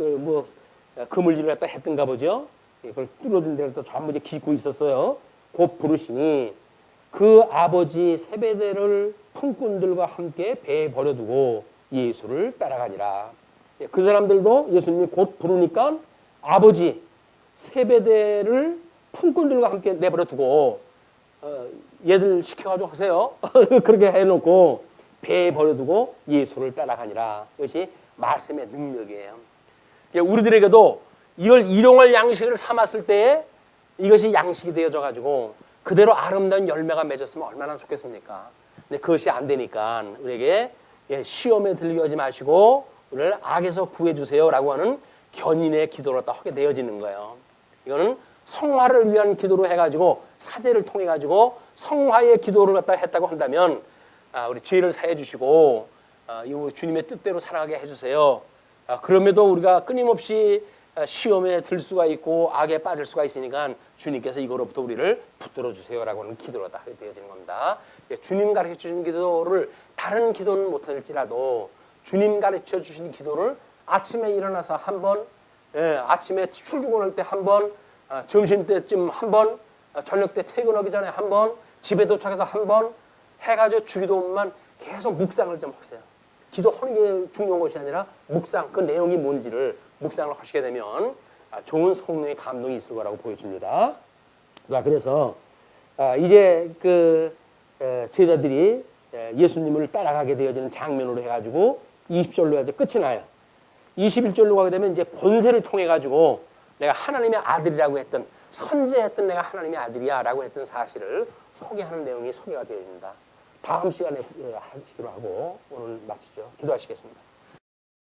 Speaker 1: 그물질을 갖다 했던가 보죠. 그걸 뚫어준 데를 또 전부 이제 깃고 있었어요. 곧 부르시니 그 아버지 세베대를 품꾼들과 함께 배에 버려두고 예수를 따라가니라. 그 사람들도 예수님이 곧 부르니까 아버지 세베대를 품꾼들과 함께 내버려두고 얘들 시켜가지고 하세요. 그렇게 해놓고 배에 버려두고 예수를 따라가니라. 이것이 말씀의 능력이에요. 우리들에게도 이걸 일용할 양식을 삼았을 때에 이것이 양식이 되어져가지고 그대로 아름다운 열매가 맺었으면 얼마나 좋겠습니까? 근데 그것이 안 되니까 우리에게 시험에 들게 하지 마시고 우리를 악에서 구해주세요라고 하는 견인의 기도를 또 하게 되어지는 거예요. 이거는 성화를 위한 기도로 해가지고 사제를 통해 가지고 성화의 기도를 갖다 했다고 한다면 우리 죄를 사해 주시고 이 주님의 뜻대로 살아가게 해주세요. 그럼에도 우리가 끊임없이 시험에 들 수가 있고 악에 빠질 수가 있으니까 주님께서 이거로부터 우리를 붙들어 주세요라고 하는 기도로 다 하게 되어지는 겁니다. 주님 가르쳐 주신 기도를 다른 기도는 못할지라도 주님 가르쳐 주신 기도를 아침에 일어나서 한 번, 아침에 출근할 때 한 번, 점심 때쯤 한 번, 저녁 때 퇴근하기 전에 한 번, 집에 도착해서 한 번 해가지고 주기도문만 계속 묵상을 좀 하세요. 기도하는 게 중요한 것이 아니라 묵상, 그 내용이 뭔지를 묵상을 하시게 되면 좋은 성령의 감동이 있을 거라고 보여집니다. 자, 그래서 이제 그 제자들이 예수님을 따라가게 되어지는 장면으로 해가지고 20절로 해서 끝이 나요. 21절로 가게 되면 이제 권세를 통해 가지고 내가 하나님의 아들이라고 했던, 선제했던 내가 하나님의 아들이야 라고 했던 사실을 소개하는 내용이 소개가 되어 있습니다. 다음 시간에 하시기로 하고 오늘 마치죠. 기도하시겠습니다.